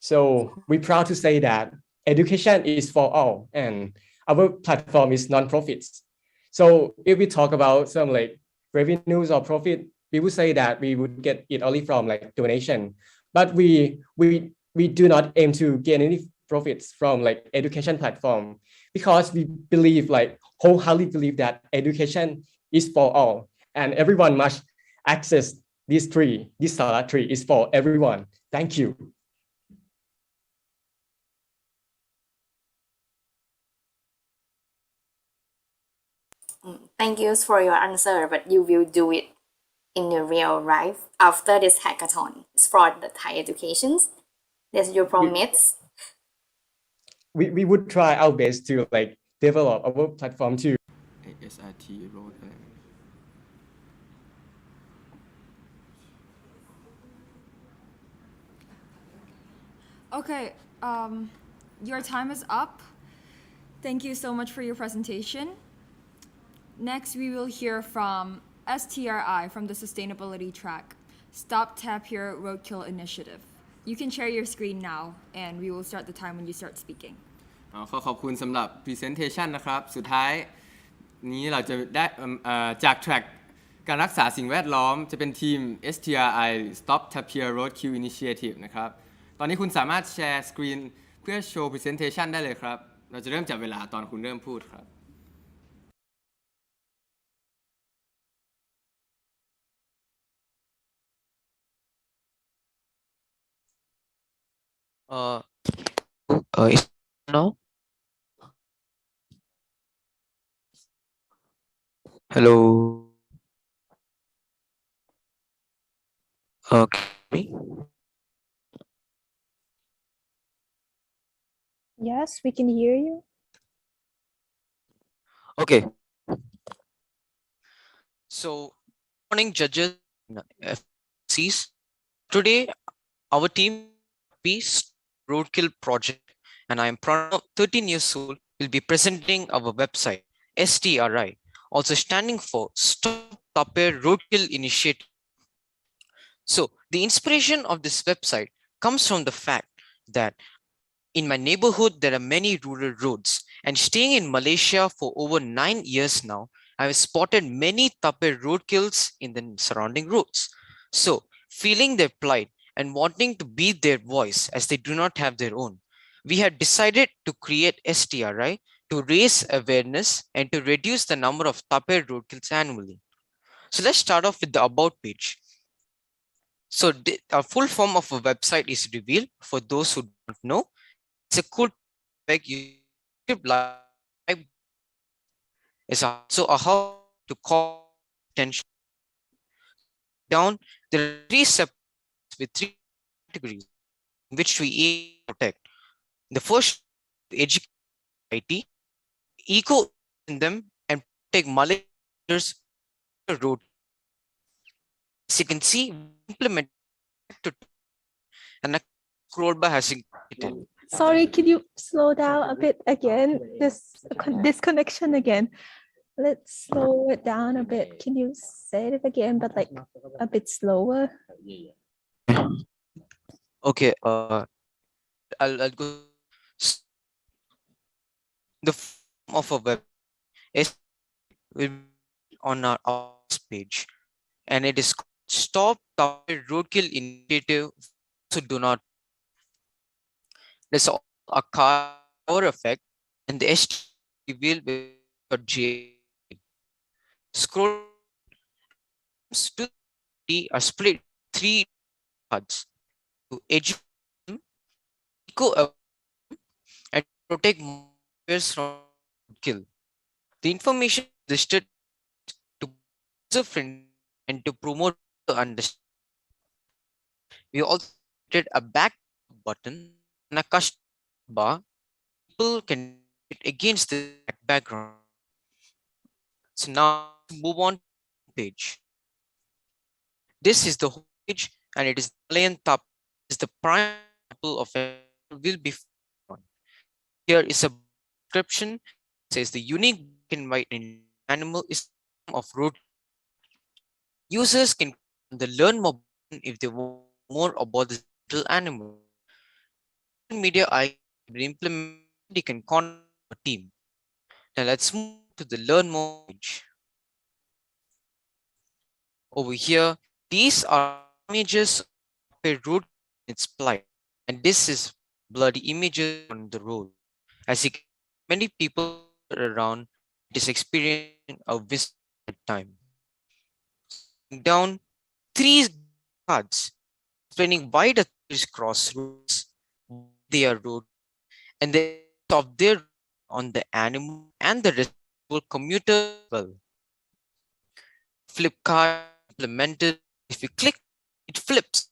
So we're proud to say that education is for all, and our platform is non-profits. So if we talk about some like revenues or profit, we would say that we would get it only from like donation, but we do not aim to gain any profits from like education platform, because we believe, like wholeheartedly believe, that education is for all and everyone must access this tree. This Sala tree is for everyone. Thank you. Thank you for your answer, but you will do it in your real life after this hackathon. It's for the Thai educations. That's your promise. We would try our best to like develop our platform too. SRT road อะไร Okay, your time is up. Thank you so much for your presentation. Next, we will hear from STRI from the Sustainability Track, Stop Tap Here Roadkill Initiative. You can share your screen now, and we will start the time when you start speaking. ขอบคุณสำหรับ presentation นะครับสุดท้ายนี้เราจะได้จาก track การรักษาสิ่งแวดล้อมจะเป็นทีม STRI Stop Tapir Roadkill Initiative นะครับตอนนี้คุณสามารถแชร์สกรีนเพื่อโชว์ presentation ได้เลยครับเราจะเริ่มจับเวลาตอนคุณเริ่มพูดครับ Is now? Hello. Okay. Yes, we can hear you. Okay. So, morning judges, FCs. Today, our team Peace Roadkill Project, and I am proud 13 years old, will be presenting our website, STRI, also standing for Stop Tapir Roadkill Initiative. So the inspiration of this website comes from the fact that in my neighborhood, there are many rural roads, and staying in Malaysia for over 9 years now, I have spotted many tapir roadkills in the surrounding roads. So feeling their plight and wanting to be their voice as they do not have their own, we had decided to create STRI to raise awareness and to reduce the number of tapir roadkills annually. So let's start off with the about page. So a full form of a website is revealed for those who don't know. It's a cool YouTube live. It's also a how to call attention. Down there are 3 separates with 3 categories which we aim to protect. The first, educate IT, eco in them, and take Malaysians road. As you can see, implement to and a scroll bar has included. Sorry, can you slow down a bit again? This disconnection again. Let's slow it down a bit. Can you say it again, but like a bit slower? Okay, I'll go. The form of a web is will be on our page, and it is Stop Tapir Roadkill Initiative. So do not. There's a cover effect, and the ST reveal with J. Scroll to are split 3 parts to educate, eco, and protect movers from kill. The information listed to preserve and to promote the understanding. We also added a back button and a custom bar people can it against the background. So now move on to the page. This is the page, and it is Himalayan top is the prime example of a will be found. Here is a description. It says the unique black and white animal is of road. Users can learn more if they want more about this little animal. Media I will implement you can contact a team. Now let's move to the learn more page. Over here, these are images of a road in its plight, and this is bloody images on the road. As you can, many people around it is experiencing a visit time. Down 3 cards explaining why the cross roads they are road and the of their on the animal and the residual commuter as well. Flipkart implemented. If you click, it flips,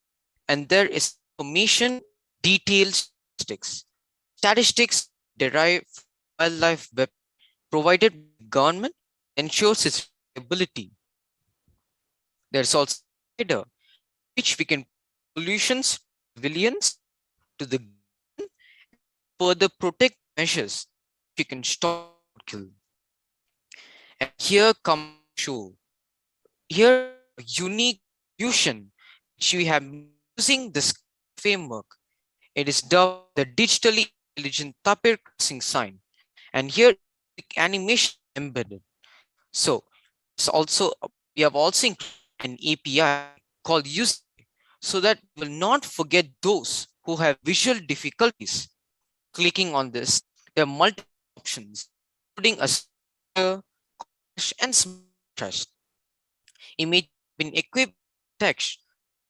and there is information, details, statistics derived from wildlife web provided by the government ensures its ability. There's also data which we can solutions civilians to the further protect measures we can stop kill. And here come show. Here a unique solution which we have using this framework. It is dubbed the digitally intelligent tapir crossing sign, and here animation embedded. So it's also we have also included an API called use so that we will not forget those who have visual difficulties. Clicking on this, there are multiple options, including a and smart image been equipped with text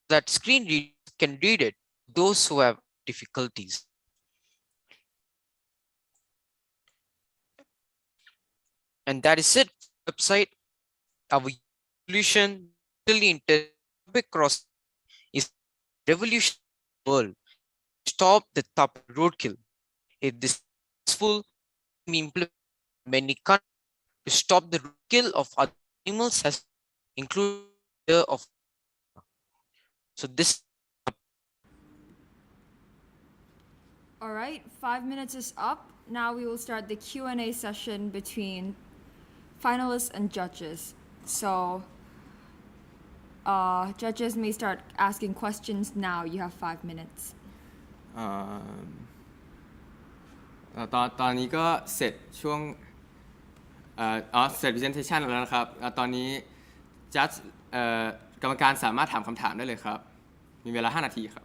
that screen readers can read it. Those who have difficulties. And that is it. Website. Our solution cross is revolution world. Stop the top roadkill. If this is full, we implement many countries to stop the kill of other animals, has included of. So this. All right, 5 minutes is up. Now we will start the Q&A session between finalists and judges. So judges may start asking questions now. You have 5 minutes. ตอนนี้ก็เสร็จช่วงเสร็จ presentation แล้วนะครับตอนนี้จัดกรรมการสามารถถามคำถามได้เลยครับมีเวลา5 นาทีครับ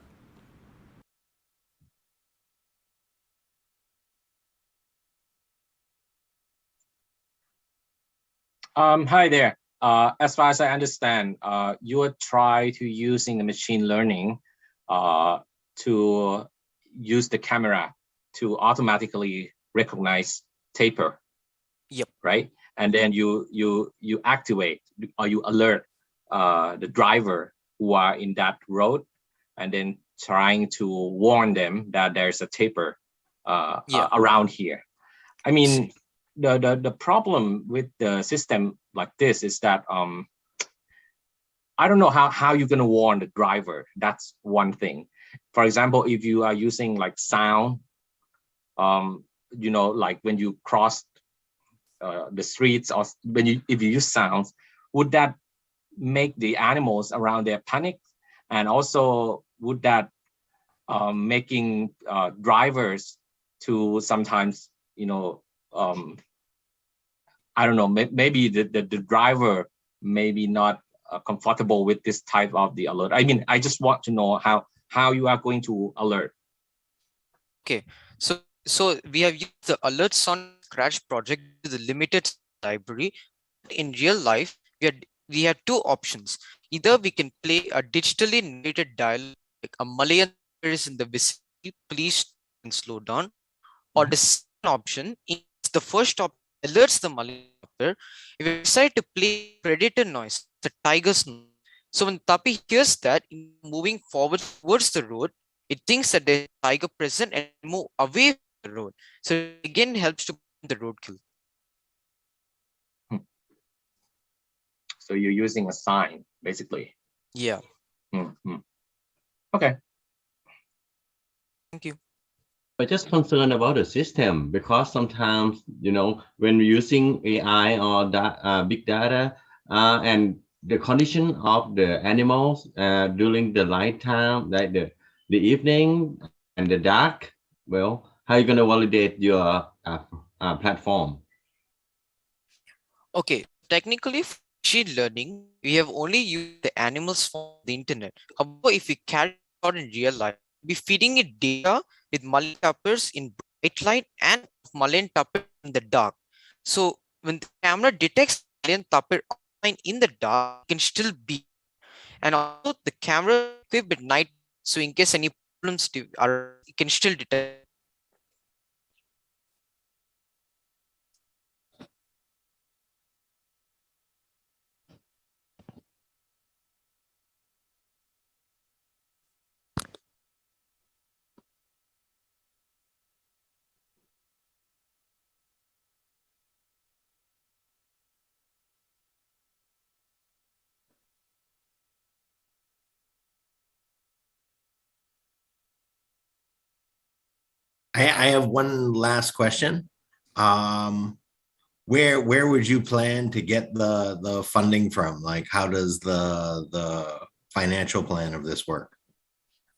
Hi there. As far as I understand, you are trying to using the machine learning to use the camera to automatically recognize tapir. Yep. Right. And then you activate or you alert the driver who are in that road, and then trying to warn them that there's a tapir around here. I mean, the problem with the system like this is that I don't know how you're gonna warn the driver. That's one thing. For example, if you are using like sound, like when you cross the streets, or if you use sounds, would that make the animals around there panic? And also, would that making drivers to sometimes, I don't know, maybe the driver maybe not comfortable with this type of the alert. I mean, I just want to know how you are going to alert. Okay, so we have used the alerts on Scratch project to the limited library. In real life, we have two options. Either we can play a digitally narrated dialogue, like a Malayan is in the vicinity, please slow down. Or the second option is the first option alerts the Malayan. If you decide to play predator noise, the tiger's noise. So when Tapi hears that, moving forward towards the road, it thinks that there's a tiger present and move away from the road. So it again helps to the roadkill. So you're using a sign, basically. Yeah. Okay. Thank you. But just concerned about the system because sometimes, when we're using AI or big data and the condition of the animals during the light time, like the evening and the dark, well, how are you going to validate your platform? Okay, technically for machine learning, we have only used the animals from the internet. However, if we carry out in real life, we're feeding it data with Mullen tuppers in bright light and Mullen tupper in the dark. So when the camera detects Mullen tupper online in the dark, it can still be. And also the camera equipped at night, so in case any problems are, it can still detect. I have one last question. Where would you plan to get the funding from? Like, how does the financial plan of this work?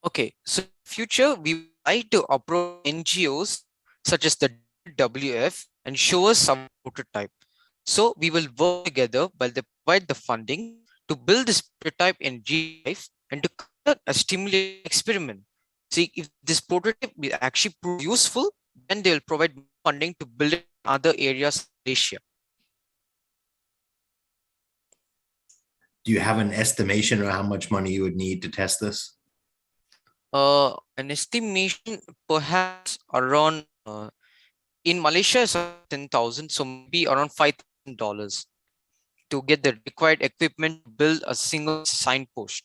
Okay, so in future we would like to approach NGOs such as the WF and show us some prototype. So we will work together while they provide the funding to build this prototype in real life and to conduct a stimulated experiment. See if this prototype will actually prove useful, then they'll provide funding to build it in other areas of Asia. Do you have an estimation of how much money you would need to test this? An estimation perhaps around in Malaysia is 10,000, so maybe around $5,000 to get the required equipment to build a single signpost.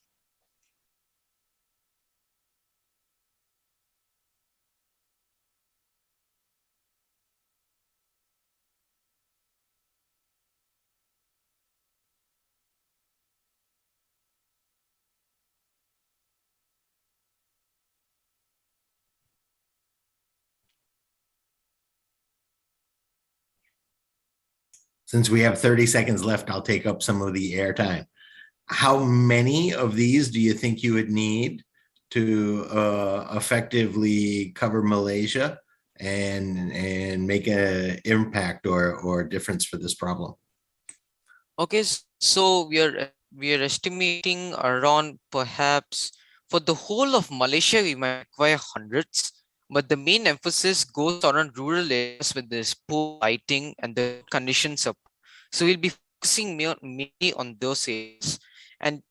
Since we have 30 seconds left, I'll take up some of the airtime. How many of these do you think you would need to effectively cover Malaysia and make an impact or difference for this problem? Okay, so we are estimating around perhaps for the whole of Malaysia we might require hundreds, but the main emphasis goes around rural areas with this poor lighting and the conditions up. So we'll be focusing mainly on those areas, and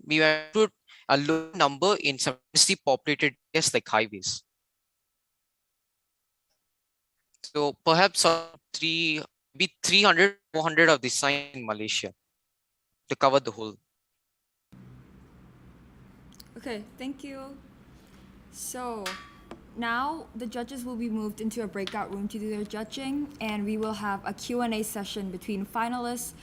we will put a low number in some densely populated areas like highways. So perhaps 300, 400 of the sign in Malaysia to cover the whole. Okay, thank you. So now the judges will be moved into a breakout room to do their judging, and we will have a Q&A session between finalists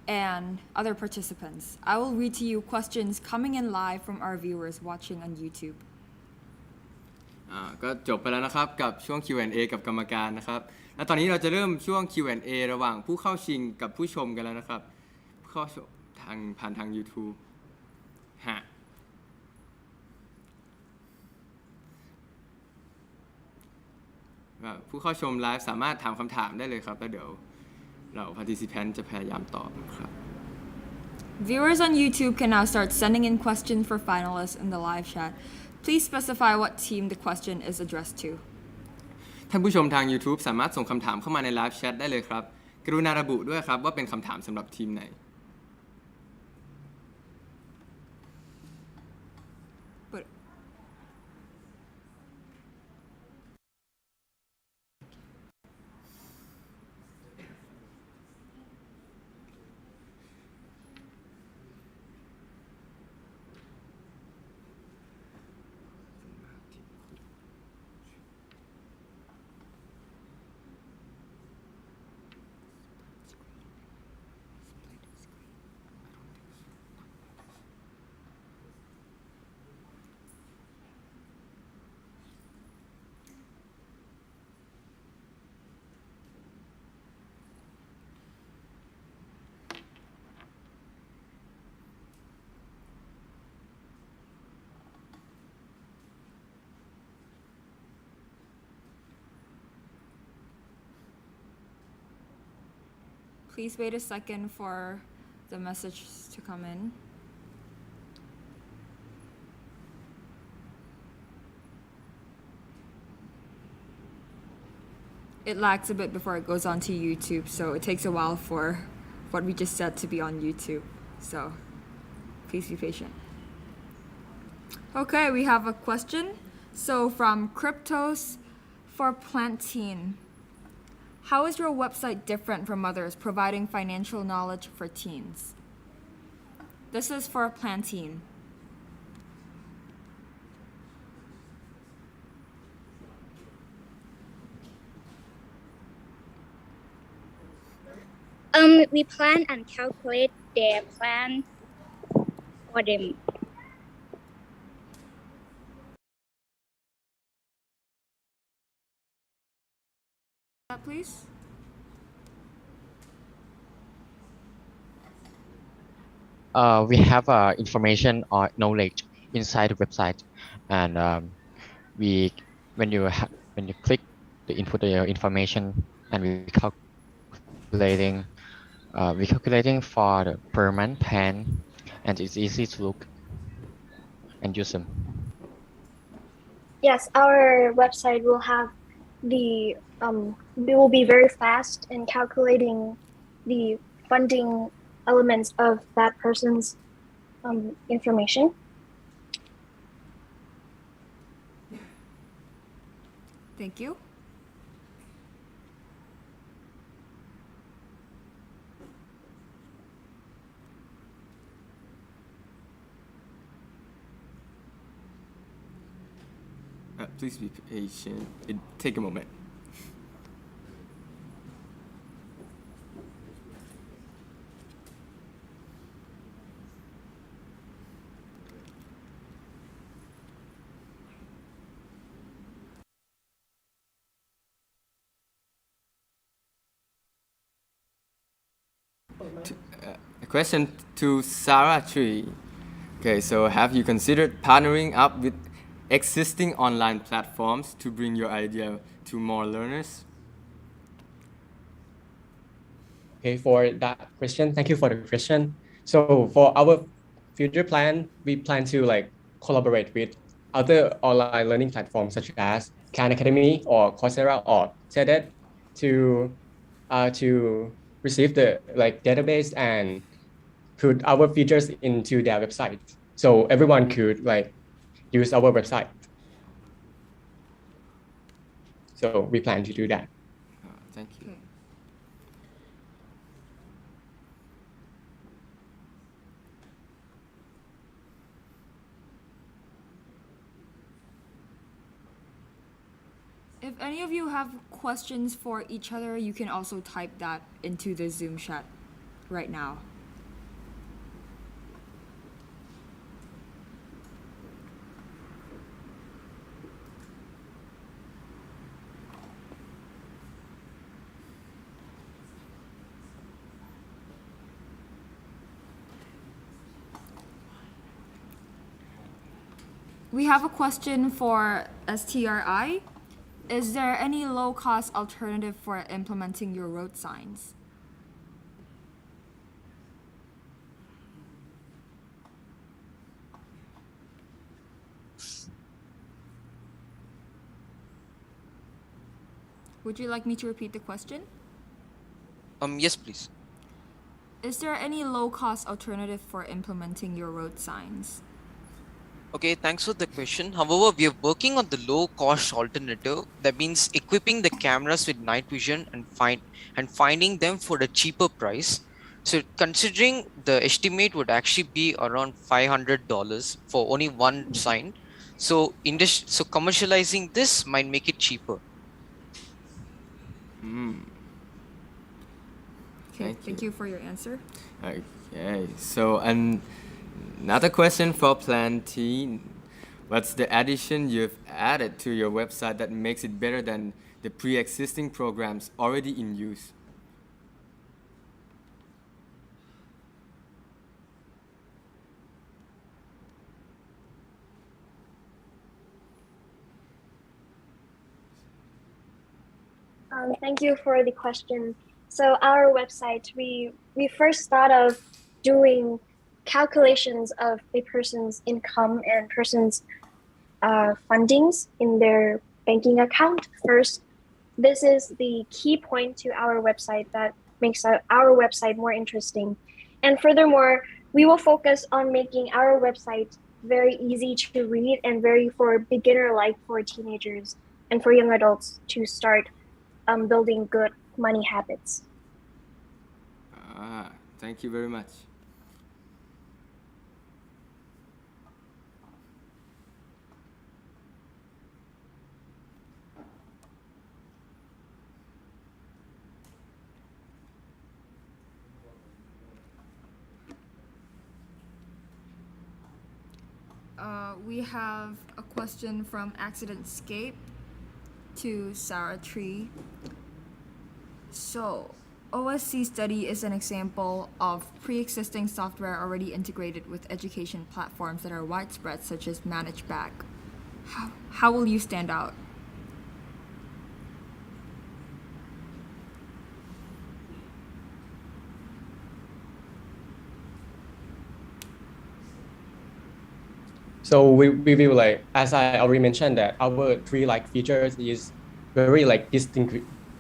and other participants. I will read to you questions coming in live from our viewers watching on YouTube. ก็จบไปแล้วนะครับกับช่วง Q&A กับกรรมการนะครับและตอนนี้เราจะเริ่มช่วง Q&A ระหว่างผู้เข้าชิงกับผู้ชมกันแล้วนะครับผู้เข้าชมผ่านทาง YouTube ฮะผู้เข้าชมไลฟ์สามารถถามคำถามได้เลยครับแล้วเดี๋ยวเรา participant จะพยายามตอบครับ Viewers on YouTube can now start sending in questions for finalists in the live chat. Please specify what team the question is addressed to. ท่านผู้ชมทาง YouTube สามารถส่งคำถามเข้ามาในไลฟ์แชทได้เลยครับกรุณาระบุด้วยครับว่าเป็นคำถามสำหรับทีมไหน Please wait a second for the message to come in. It lags a bit before it goes onto YouTube, so it takes a while for what we just said to be on YouTube. So please be patient. Okay, we have a question. So from Cryptos for Plantain. How is your website different from others providing financial knowledge for teens? This is for Plantain. We plan and calculate their plan for them. Please. We have information or knowledge inside the website, and when you click the input your information, and we're calculating for the per month plan, and it's easy to look and use them. Yes, our website will have it will be very fast in calculating the funding elements of that person's information. Thank you. Please be patient. Take a moment. A question to Sarah Tree. Okay, so have you considered partnering up with existing online platforms to bring your idea to more learners? Okay, for that question, thank you for the question. So for our future plan, we plan to collaborate with other online learning platforms such as Khan Academy or Coursera or TED to receive the database and put our features into their website, so everyone could use our website. So we plan to do that. Thank you. If any of you have questions for each other, you can also type that into the Zoom chat right now. We have a question for STRI. Is there any low-cost alternative for implementing your road signs? Would you like me to repeat the question? Yes, please. Is there any low-cost alternative for implementing your road signs? Okay, thanks for the question. However, we are working on the low-cost alternative. That means equipping the cameras with night vision and finding them for a cheaper price. So considering the estimate would actually be around $500 for only one sign. So commercializing this might make it cheaper. Okay, thank you for your answer. Okay, so another question for Plantain. What's the addition you've added to your website that makes it better than the pre-existing programs already in use? Thank you for the question. So our website, we first thought of doing calculations of a person's income and person's fundings in their banking account first. This is the key point to our website that makes our website more interesting. And furthermore, we will focus on making our website very easy to read and very for beginner-like for teenagers and for young adults to start building good money habits. Thank you very much. We have a question from Accidentscape to Sarah Tree. So, OSC study is an example of pre-existing software already integrated with education platforms that are widespread, such as ManageBag. How will you stand out? So we will like, as I already mentioned, that our three like features is very like distinct,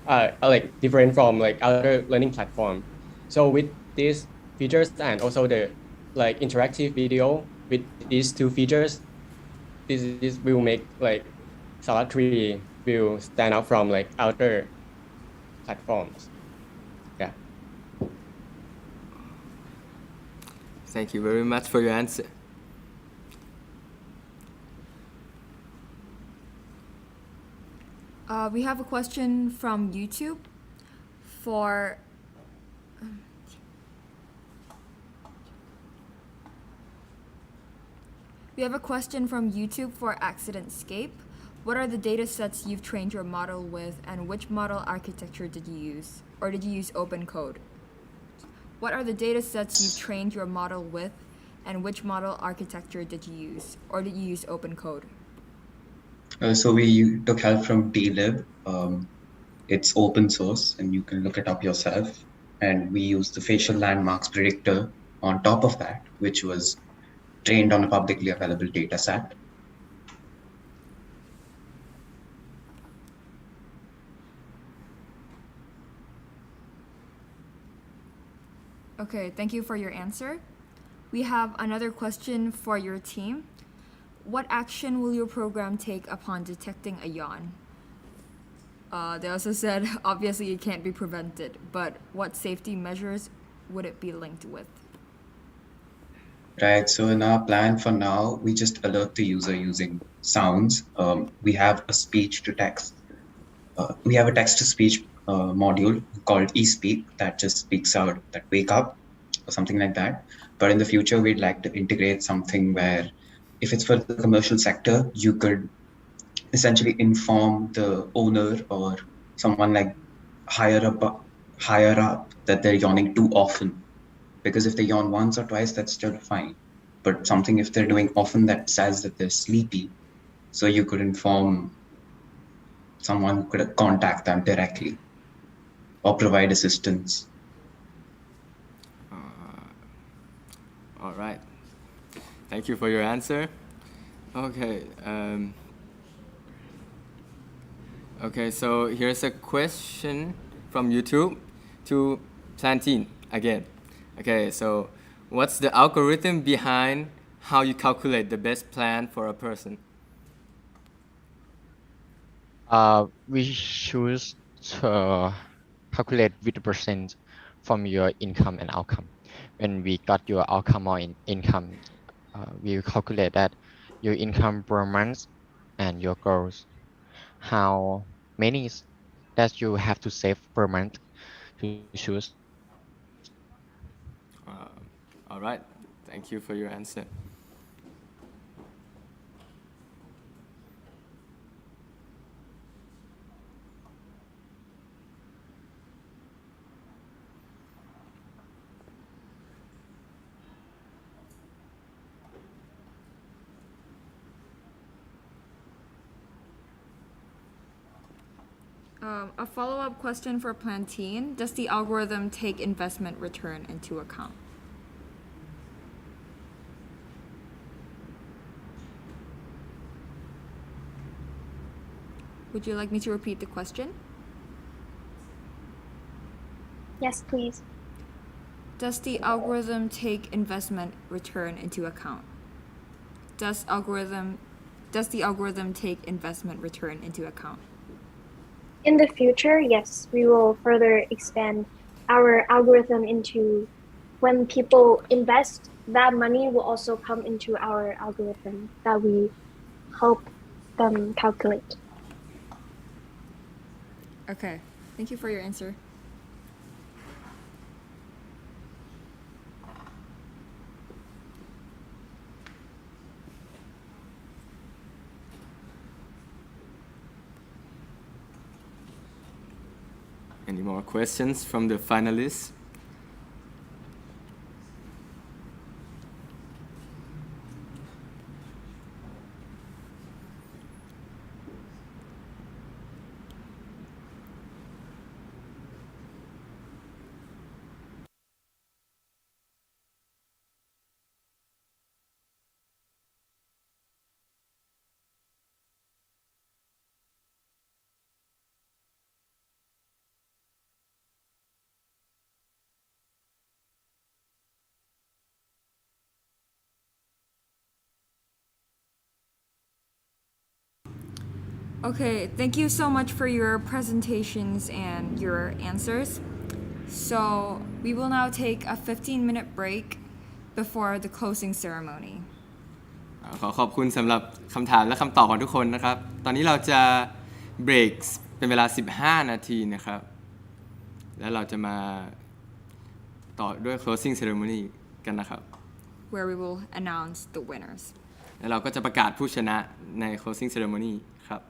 like different from like other learning platform. So with these features and also the like interactive video with these two features, this will make like Sala 3 will stand out from like other platforms. Yeah. Thank you very much for your answer. We have a question from YouTube for Accidentscape. What are the data sets you've trained your model with, and which model architecture did you use? Or did you use open code? What are the data sets you've trained your model with, and which model architecture did you use? Or did you use open code? So we took help from DLib. It's open source and you can look it up yourself. And we used the facial landmarks predictor on top of that, which was trained on a publicly available data set. Okay, thank you for your answer. We have another question for your team. What action will your program take upon detecting a yawn? They also said, obviously it can't be prevented, but what safety measures would it be linked with? Right, so in our plan for now, we just alert the user using sounds. We have a speech to text. We have a text to speech module called eSpeak that just speaks out that wake up or something like that. But in the future, we'd like to integrate something where if it's for the commercial sector, you could essentially inform the owner or someone like higher up that they're yawning too often. Because if they yawn once or twice, that's still fine. But something if they're doing often that says that they're sleepy, so you could inform someone who could contact them directly or provide assistance. All right. Thank you for your answer. Okay. Okay, so here's a question from YouTube to Plantain again. Okay, so what's the algorithm behind how you calculate the best plan for a person? We choose to calculate with the percent from your income and outcome. When we got your outcome or income, we calculate that your income per month and your goals. How many that you have to save per month to choose. All right, thank you for your answer. A follow-up question for Plantain. Does the algorithm take investment return into account? Would you like me to repeat the question? Yes, please. Does the algorithm take investment return into account? Does the algorithm take investment return into account? In the future, yes, we will further expand our algorithm into when people invest, that money will also come into our algorithm that we help them calculate. Okay, thank you for your answer. Any more questions from the finalists? Okay, thank you so much for your presentations and your answers. So we will now take a 15-minute break before the closing ceremony. ขอขอบคุณสำหรับคำถามและคำตอบของทุกคนนะครับ ตอนนี้เราจะเบรกเป็นเวลา 15 นาทีนะครับ แล้วเราจะมาต่อด้วย closing ceremony กันนะครับ where we will announce the winners. แล้วเราก็จะประกาศผู้ชนะใน closing ceremony ครับ Okay,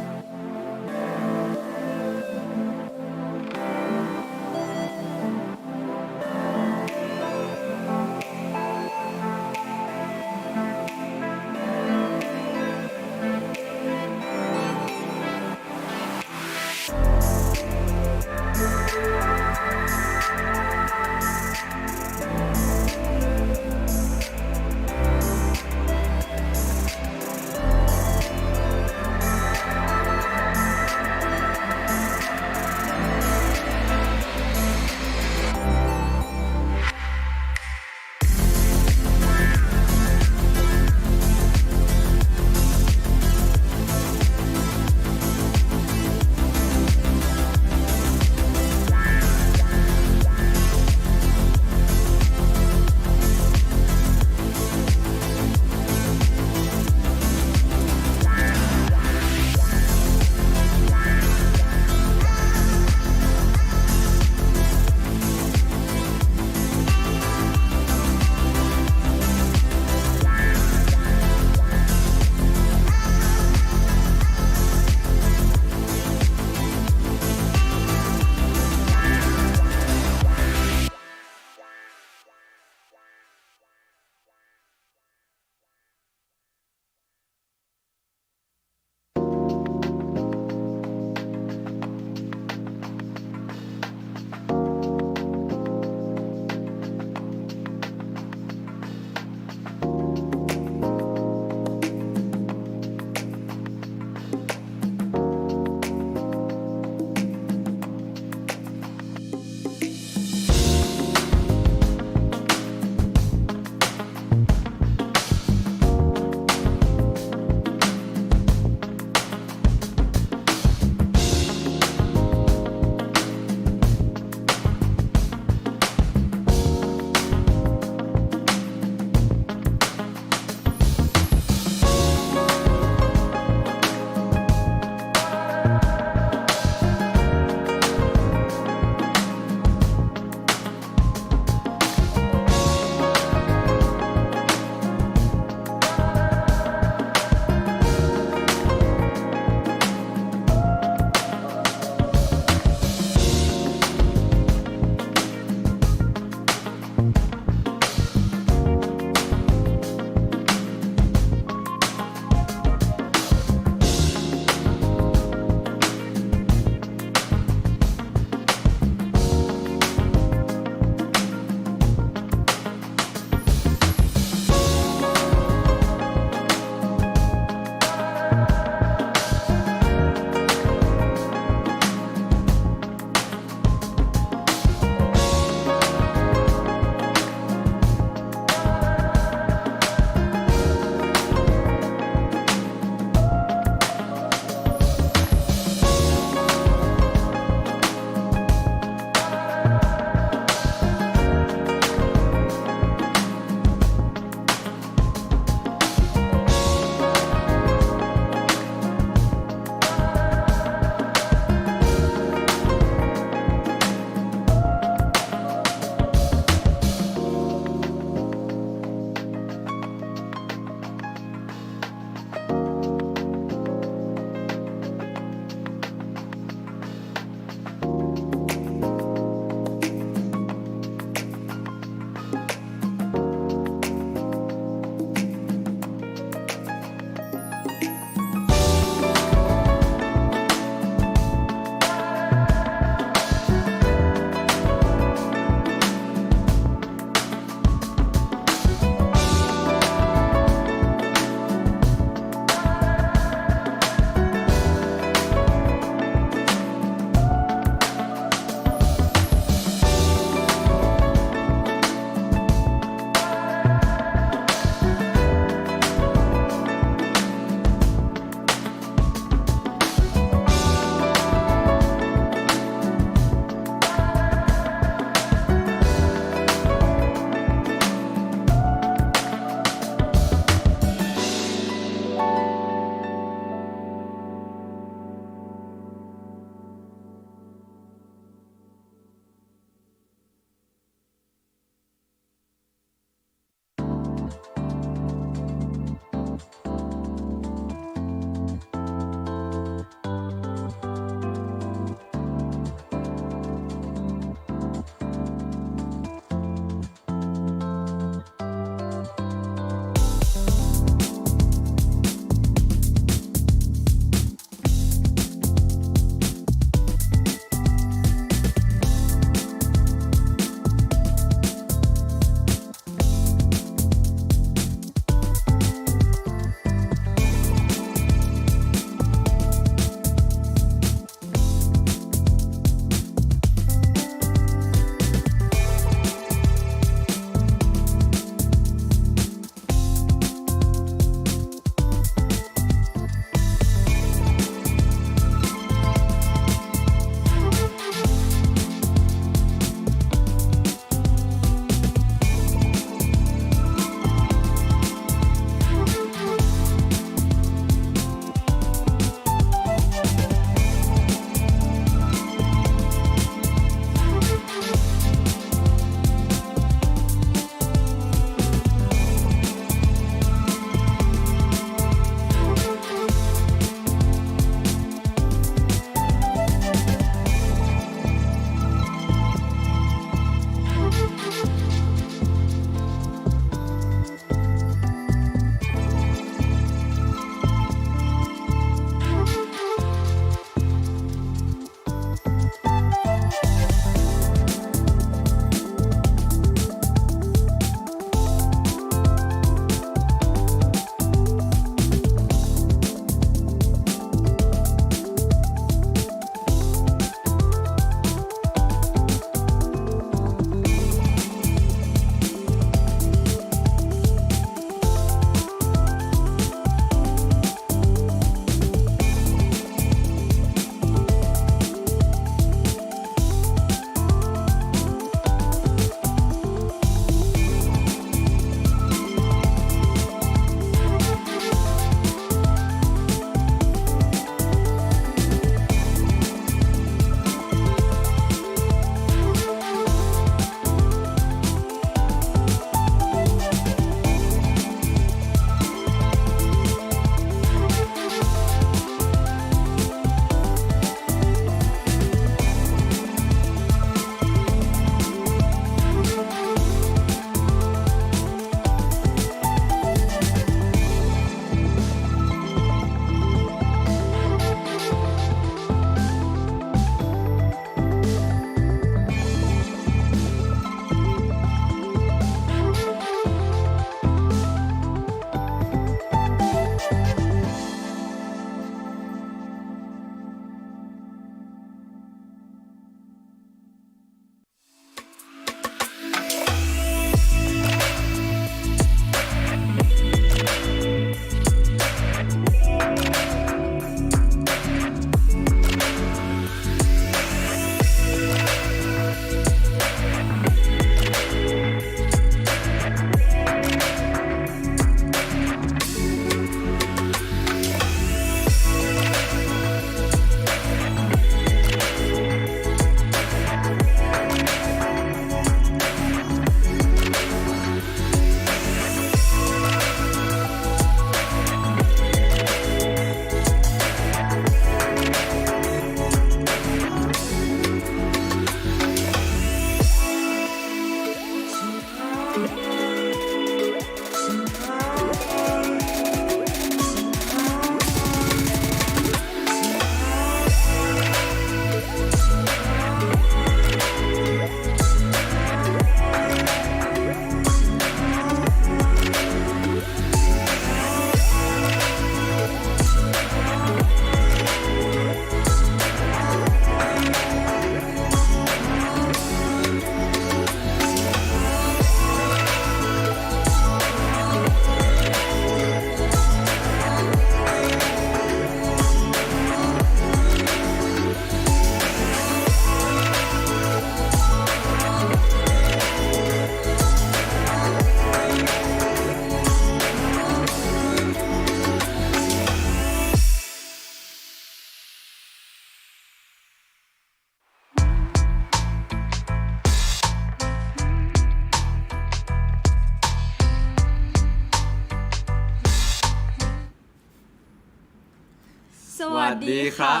ดีครับ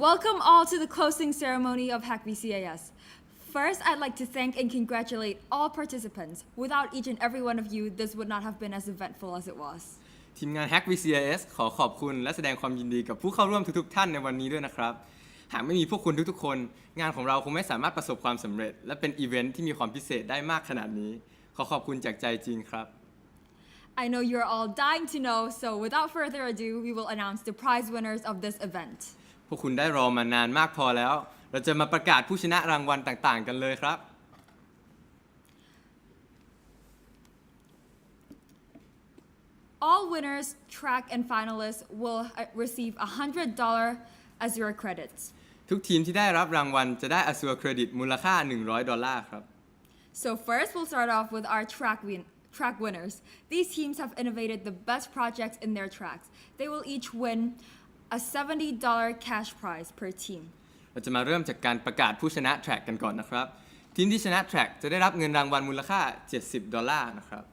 Welcome all to the closing ceremony of Hack VCAS. First, I'd like to thank and congratulate all participants. Without each and every one of you, this would not have been as eventful as it was. ทีมงาน Hack VCIS ขอขอบคุณและแสดงความยินดีกับผู้เข้าร่วมทุกๆท่านในวันนี้ด้วยนะครับ หากไม่มีพวกคุณทุกๆคน งานของเราคงไม่สามารถประสบความสำเร็จ และเป็นอีเวนท์ที่มีความพิเศษได้มากขนาดนี้ ขอขอบคุณจากใจจริงครับ I know you're all dying to know, so without further ado, we will announce the prize winners of this event. พวกคุณได้รอมานานมากพอแล้ว เราจะมาประกาศผู้ชนะรางวัลต่างๆ กันเลยครับ All winners, track, and finalists will receive $100 as your credits. ทุกทีมที่ได้รับรางวัลจะได้ Azure Credit มูลค่า$100ครับ So first, we'll start off with our track winners. These teams have innovated the best projects in their tracks. They will each win a $70 cash prize per team. เราจะมาเริ่มจากการประกาศผู้ชนะแทร็กกันก่อนนะครับ ทีมที่ชนะแทร็กจะได้รับเงินรางวัลมูลค่า$70นะครับ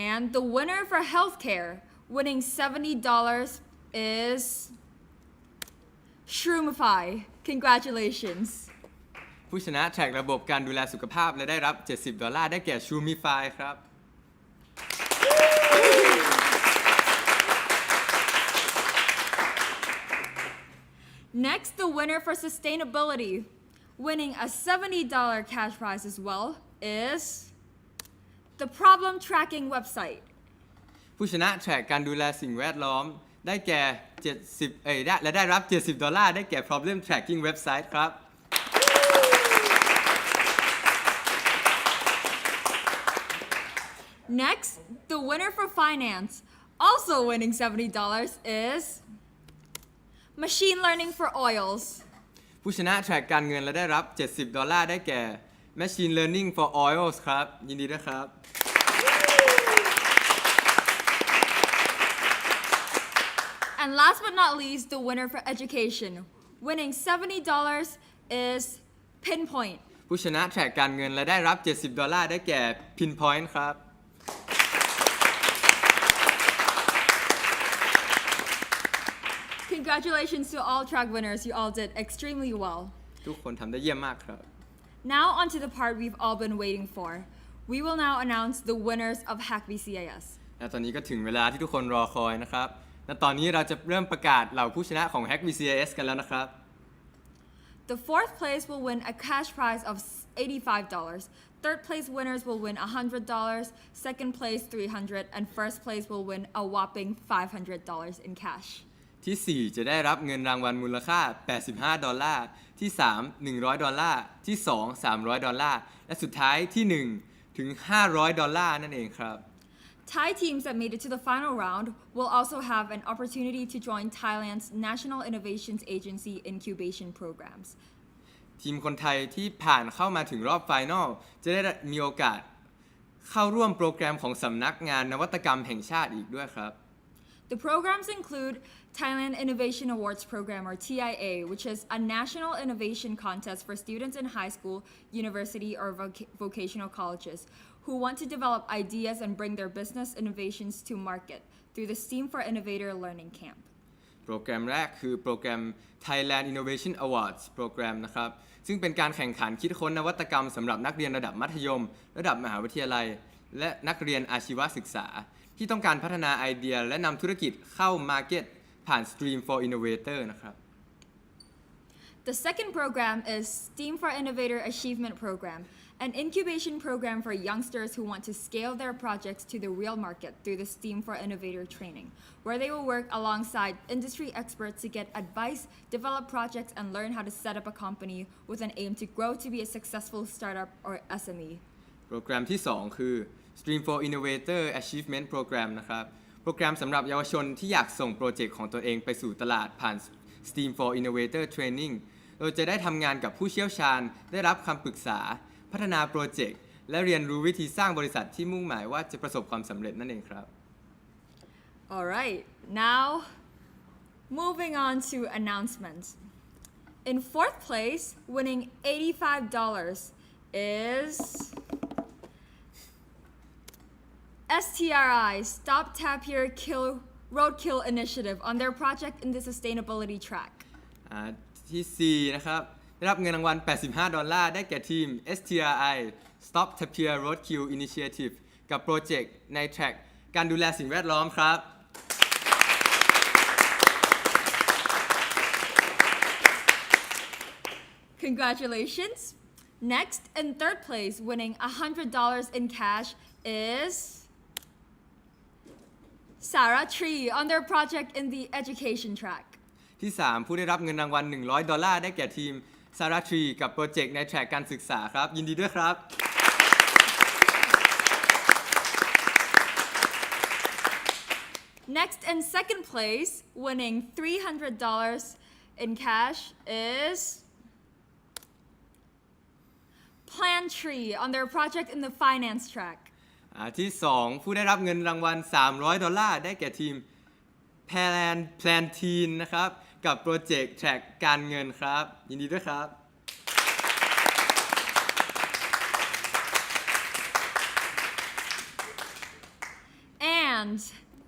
And the winner for healthcare, winning $70 is Shroomify. Congratulations. ผู้ชนะแทร็กระบบการดูแลสุขภาพและได้รับ$70ได้แก่ Shroomify ครับ Next, the winner for sustainability, winning a $70 cash prize as well, is the problem tracking website. ผู้ชนะแทร็กการดูแลสิ่งแวดล้อมได้แก่และได้รับ$70ได้แก่ problem tracking website ครับ Next, the winner for finance, also winning $70, is machine learning for oils. ผู้ชนะแทร็กการเงินและได้รับ$70ได้แก่ machine learning for oils ครับ ยินดีด้วยครับ And last but not least, the winner for education, winning $70, is Pinpoint. ผู้ชนะแทร็กการเงินและได้รับ$70ได้แก่ Pinpoint ครับ Congratulations to all track winners. You all did extremely well. ทุกคนทำได้เยี่ยมมากครับ Now on to the part we've all been waiting for. We will now announce the winners of Hack VCAS. และตอนนี้ก็ถึงเวลาที่ทุกคนรอคอยนะครับ และตอนนี้เราจะเริ่มประกาศเหล่าผู้ชนะของ Hack VCIS กันแล้วนะครับ The fourth place will win a cash prize of $85. Third place winners will win $100, second place $300, and first place will win a whopping $500 in cash. ที่ 4 จะได้รับเงินรางวัลมูลค่า$85ที่ 3 $100ที่ 2 $300และสุดท้ายที่ 1 ถึง$500นั่นเองครับ Thai teams that made it to the final round will also have an opportunity to join Thailand's National Innovations Agency incubation programs. ทีมคนไทยที่ผ่านเข้ามาถึงรอบไฟนอลจะได้มีโอกาสเข้าร่วมโปรแกรมของสำนักงานนวัตกรรมแห่งชาติอีกด้วยครับ The programs include Thailand Innovation Awards Program, or TIA, which is a national innovation contest for students in high school, university, or vocational colleges who want to develop ideas and bring their business innovations to market through the STEAM for Innovator Learning Camp. โปรแกรมแรกคือโปรแกรม Thailand Innovation Awards โปรแกรมนะครับซึ่งเป็นการแข่งขันคิดค้นนวัตกรรมสำหรับนักเรียนระดับมัธยมระดับมหาวิทยาลัยและนักเรียนอาชีวศึกษาที่ต้องการพัฒนาไอเดียและนำธุรกิจเข้า Market ผ่าน Stream for Innovator นะครับ The second program is STEAM for Innovator Achievement Program, an incubation program for youngsters who want to scale their projects to the real market through the STEAM for Innovator training, where they will work alongside industry experts to get advice, develop projects, and learn how to set up a company with an aim to grow to be a successful startup or SME. โปรแกรมที่ 2 คือ Stream for Innovator Achievement Program นะครับโปรแกรมสำหรับเยาวชนที่อยากส่งโปรเจกต์ของตัวเองไปสู่ตลาดผ่าน STEAM for Innovator Training โดยจะได้ทำงานกับผู้เชี่ยวชาญได้รับคำปรึกษาพัฒนาโปรเจกต์และเรียนรู้วิธีสร้างบริษัทที่มุ่งหมายว่าจะประสบความสำเร็จนั่นเองครับ Alright, now moving on to announcements. In fourth place, winning $85 is STRI, Stop Tap Here Kill Roadkill Initiative on their project in the sustainability track. ที่ 4 นะครับได้รับเงินรางวัล$85ได้แก่ทีม STRI Stop Tapir Roadkill Initiative กับโปรเจกต์ในแทร็กการดูแลสิ่งแวดล้อมครับ Congratulations. Next, in third place, winning $100 in cash is Sarah Tree on their project in the education track. ที่ 3 ผู้ได้รับเงินรางวัล$100ได้แก่ทีม Sarah Tree กับโปรเจกต์ในแทร็กการศึกษาครับยินดีด้วยครับ Next, in second place, winning $300 in cash is Plan Tree on their project in the finance track. ที่ 2 ผู้ได้รับเงินรางวัล$300ได้แก่ทีม Plan Teen นะครับกับโปรเจกต์แทร็กการเงินครับยินดีด้วยครับ And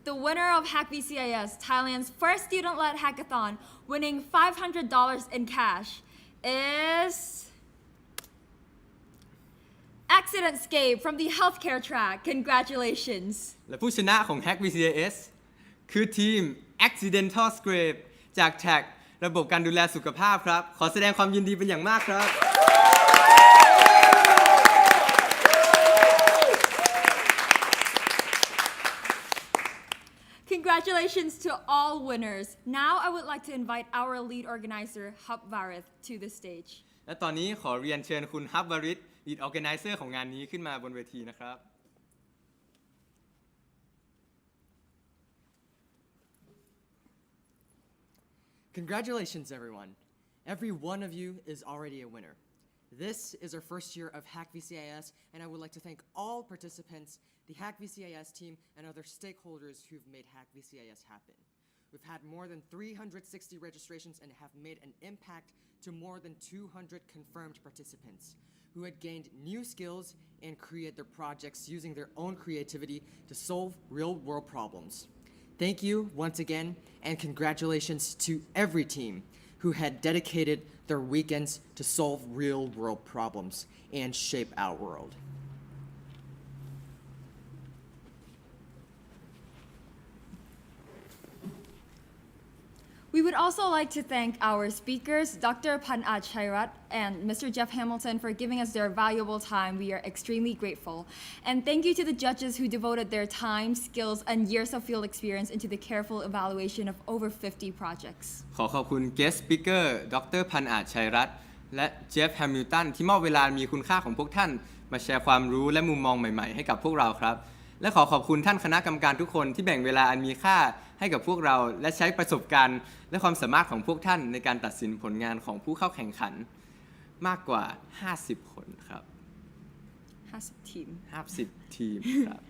the winner of Hack VCIS, Thailand's first student-led hackathon, winning $500 in cash, is Accidentscape from the healthcare track. Congratulations. และผู้ชนะของ Hack VCIS คือทีม Accidental Scrape จากแท็กระบบการดูแลสุขภาพครับขอแสดงความยินดีเป็นอย่างมากครับ Congratulations to all winners. Now I would like to invite our lead organizer, Hub Varith, to the stage. และตอนนี้ขอเรียนเชิญคุณฮับบาริส lead organizer ของงานนี้ขึ้นมาบนเวทีนะครับ Congratulations, everyone. Every one of you is already a winner. This is our first year of Hack VCIS, and I would like to thank all participants, the Hack VCIS team, and other stakeholders who've made Hack VCIS happen. We've had more than 360 registrations and have made an impact to more than 200 confirmed participants who had gained new skills and create their projects using their own creativity to solve real-world problems. Thank you once again, and congratulations to every team who had dedicated their weekends to solve real-world problems and shape our world. We would also like to thank our speakers, Dr. Panat Chairat and Mr. Jeff Hamilton, for giving us their valuable time. We are extremely grateful. And thank you to the judges who devoted their time, skills, and years of field experience into the careful evaluation of over 50 projects. ขอขอบคุณ guest speaker ดร. พันอาจชัยรัตน์และ Jeff Hamilton ที่มอบเวลามีคุณค่าของพวกท่านมาแชร์ความรู้และมุมมองใหม่ๆให้กับพวกเราครับและขอขอบคุณท่านคณะกรรมการทุกคนที่แบ่งเวลาอันมีค่าให้กับพวกเราและใช้ประสบการณ์และความสามารถของพวกท่านในการตัดสินผลงานของผู้เข้าแข่งขันมากกว่า50คนครับ50 ทีมครับ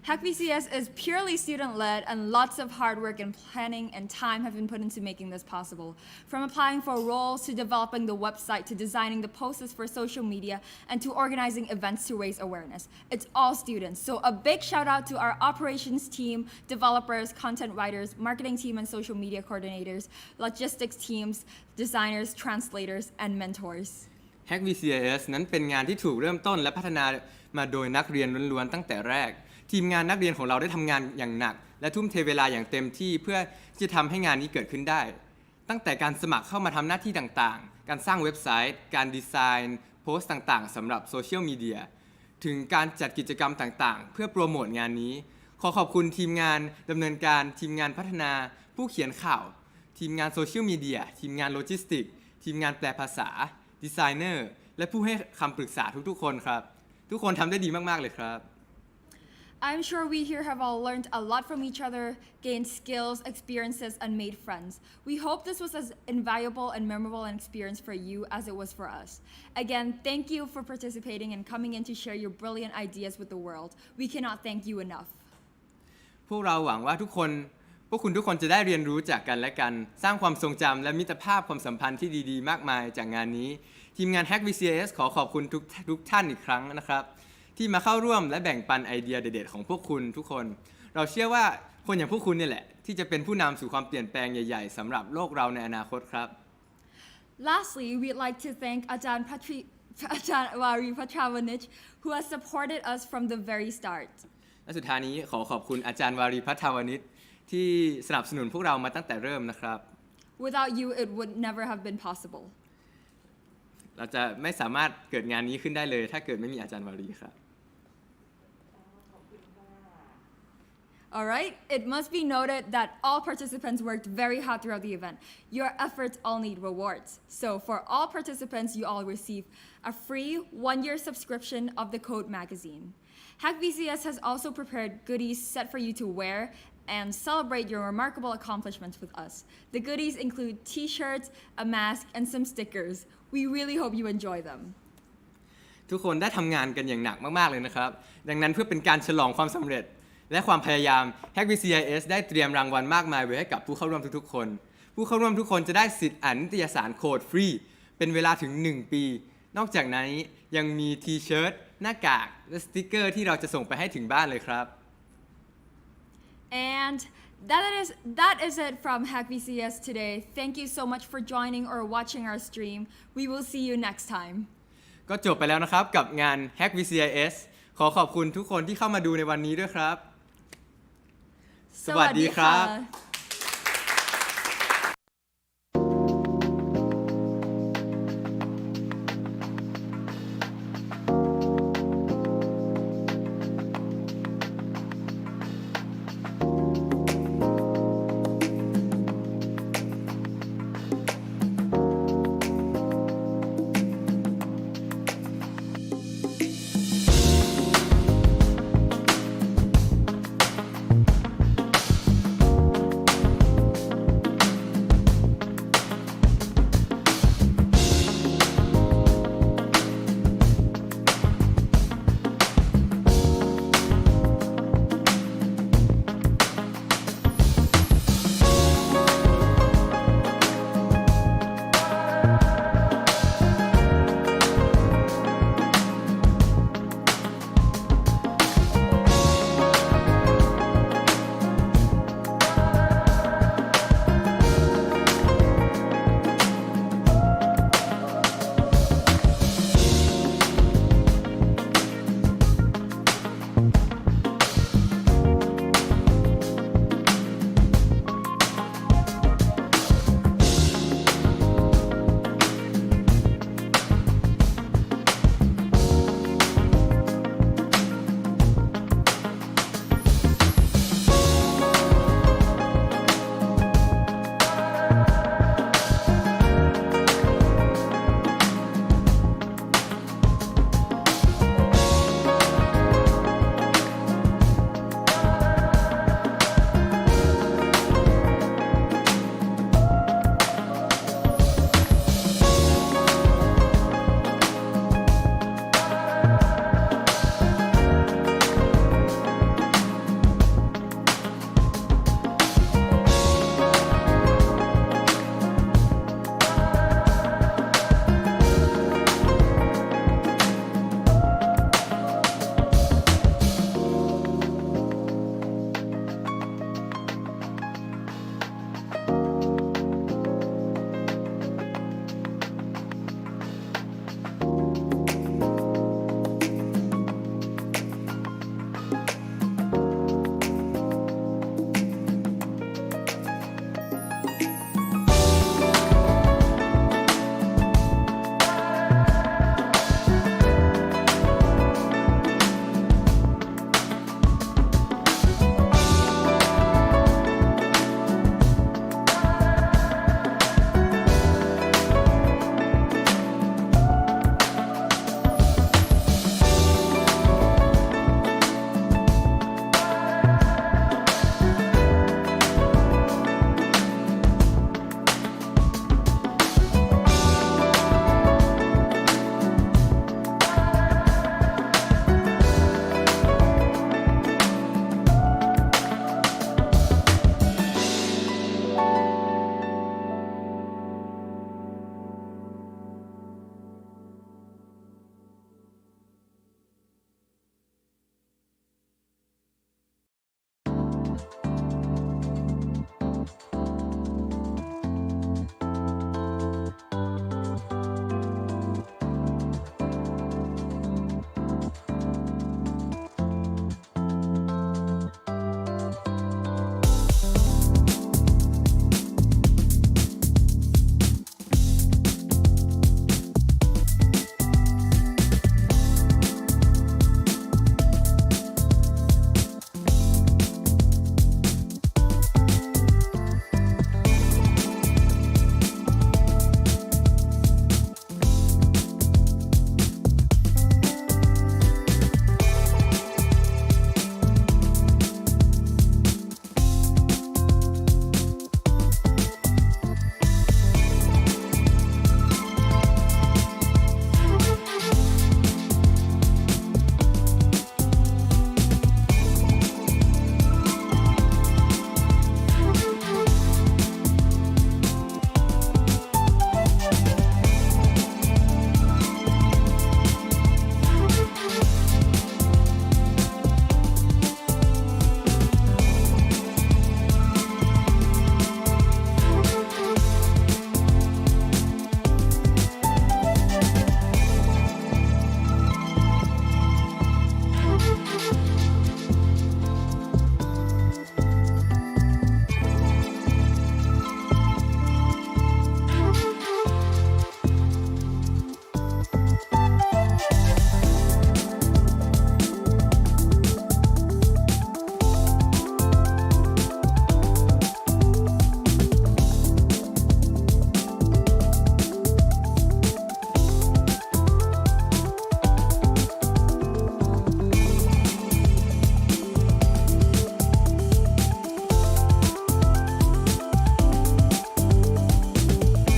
Hack VCS is purely student-led, and lots of hard work and planning and time have been put into making this possible. From applying for roles to developing the website to designing the posters for social media and to organizing events to raise awareness. It's all students. So a big shout out to our operations team, developers, content writers, marketing team and social media coordinators, logistics teams, designers, translators, and mentors. Hack VCS นั้นเป็นงานที่ถูกเริ่มต้นและพัฒนามาโดยนักเรียนล้วนๆตั้งแต่แรกทีมงานนักเรียนของเราได้ทำงานอย่างหนักและทุ่มเทเวลาอย่างเต็มที่เพื่อจะทำให้งานนี้เกิดขึ้นได้ตั้งแต่การสมัครเข้ามาทำหน้าที่ต่างๆการสร้างเว็บไซต์การดีไซน์โพสต์ต่างๆสำหรับโซเชียลมีเดียถึงการจัดกิจกรรมต่างๆเพื่อโปรโมทงานนี้ขอขอบคุณทีมงานดำเนินการทีมงานพัฒนาผู้เขียนข่าวทีมงานโซเชียลมีเดียทีมงานโลจิสติกทีมงานแปลภาษาดีไซเนอร์และผู้ให้คำปรึกษาทุกๆคนครับทุกคนทำได้ดีมากๆเลยครับ I'm sure we here have all learned a lot from each other, gained skills, experiences, and made friends. We hope this was as invaluable and memorable an experience for you as it was for us. Again, thank you for participating and coming in to share your brilliant ideas with the world. We cannot thank you enough. พวกเราหวังว่าพวกคุณทุกคนจะได้เรียนรู้จากกันและกันสร้างความทรงจำและมิตรภาพความสัมพันธ์ที่ดีๆมากมายจากงานนี้ทีมงาน Hack VCS ขอบคุณทุกท่านอีกครั้งนะครับที่มาเข้าร่วมและแบ่งปันไอเดียเด็ดๆของพวกคุณทุกคนเราเชื่อว่าคนอย่างพวกคุณนี่แหละ ที่จะเป็นผู้นำสู่ความเปลี่ยนแปลงใหญ่ๆสำหรับโลกเราในอนาคตครับ Lastly, we'd like to thank Ajahn Wari Patrawanich, who has supported us from the very start. และสุดท้ายนี้ขอขอบคุณอาจารย์วารีพัฒวนิชที่สนับสนุนพวกเรามาตั้งแต่เริ่มนะครับ Without you, it would never have been possible. เราจะไม่สามารถเกิดงานนี้ขึ้นได้เลยถ้าเกิดไม่มีอาจารย์วารีครับ All right, it must be noted that all participants worked very hard throughout the event. Your efforts all need rewards. So for all participants, you all receive a free one-year subscription of the Code magazine. Hack VCS has also prepared goodies set for you to wear and celebrate your remarkable accomplishments with us. The goodies include t-shirts, a mask, and some stickers. We really hope you enjoy them. ทุกคนได้ทำงานกันอย่างหนักมากๆเลยนะครับดังนั้นเพื่อเป็นการฉลองความสำเร็จและความพยายาม Hack VCIS ได้เตรียมรางวัลมากมายไว้ให้กับผู้เข้าร่วมทุกๆคนผู้เข้าร่วมทุกคนจะได้สิทธิ์อ่านนิตยสารโค้ดฟรีเป็นเวลาถึง1 ปีนอกจากนั้นยังมีทีเชิ้ตหน้ากากและสติกเกอร์ที่เราจะส่งไปให้ถึงบ้านเลยครับ And that is it from Hack VCS today. Thank you so much for joining or watching our stream. We will see you next time. ก็จบไปแล้วนะครับกับงาน Hack VCIS ขอขอบคุณทุกคนที่เข้ามาดูในวันนี้ด้วยครับ สวัสดีครับ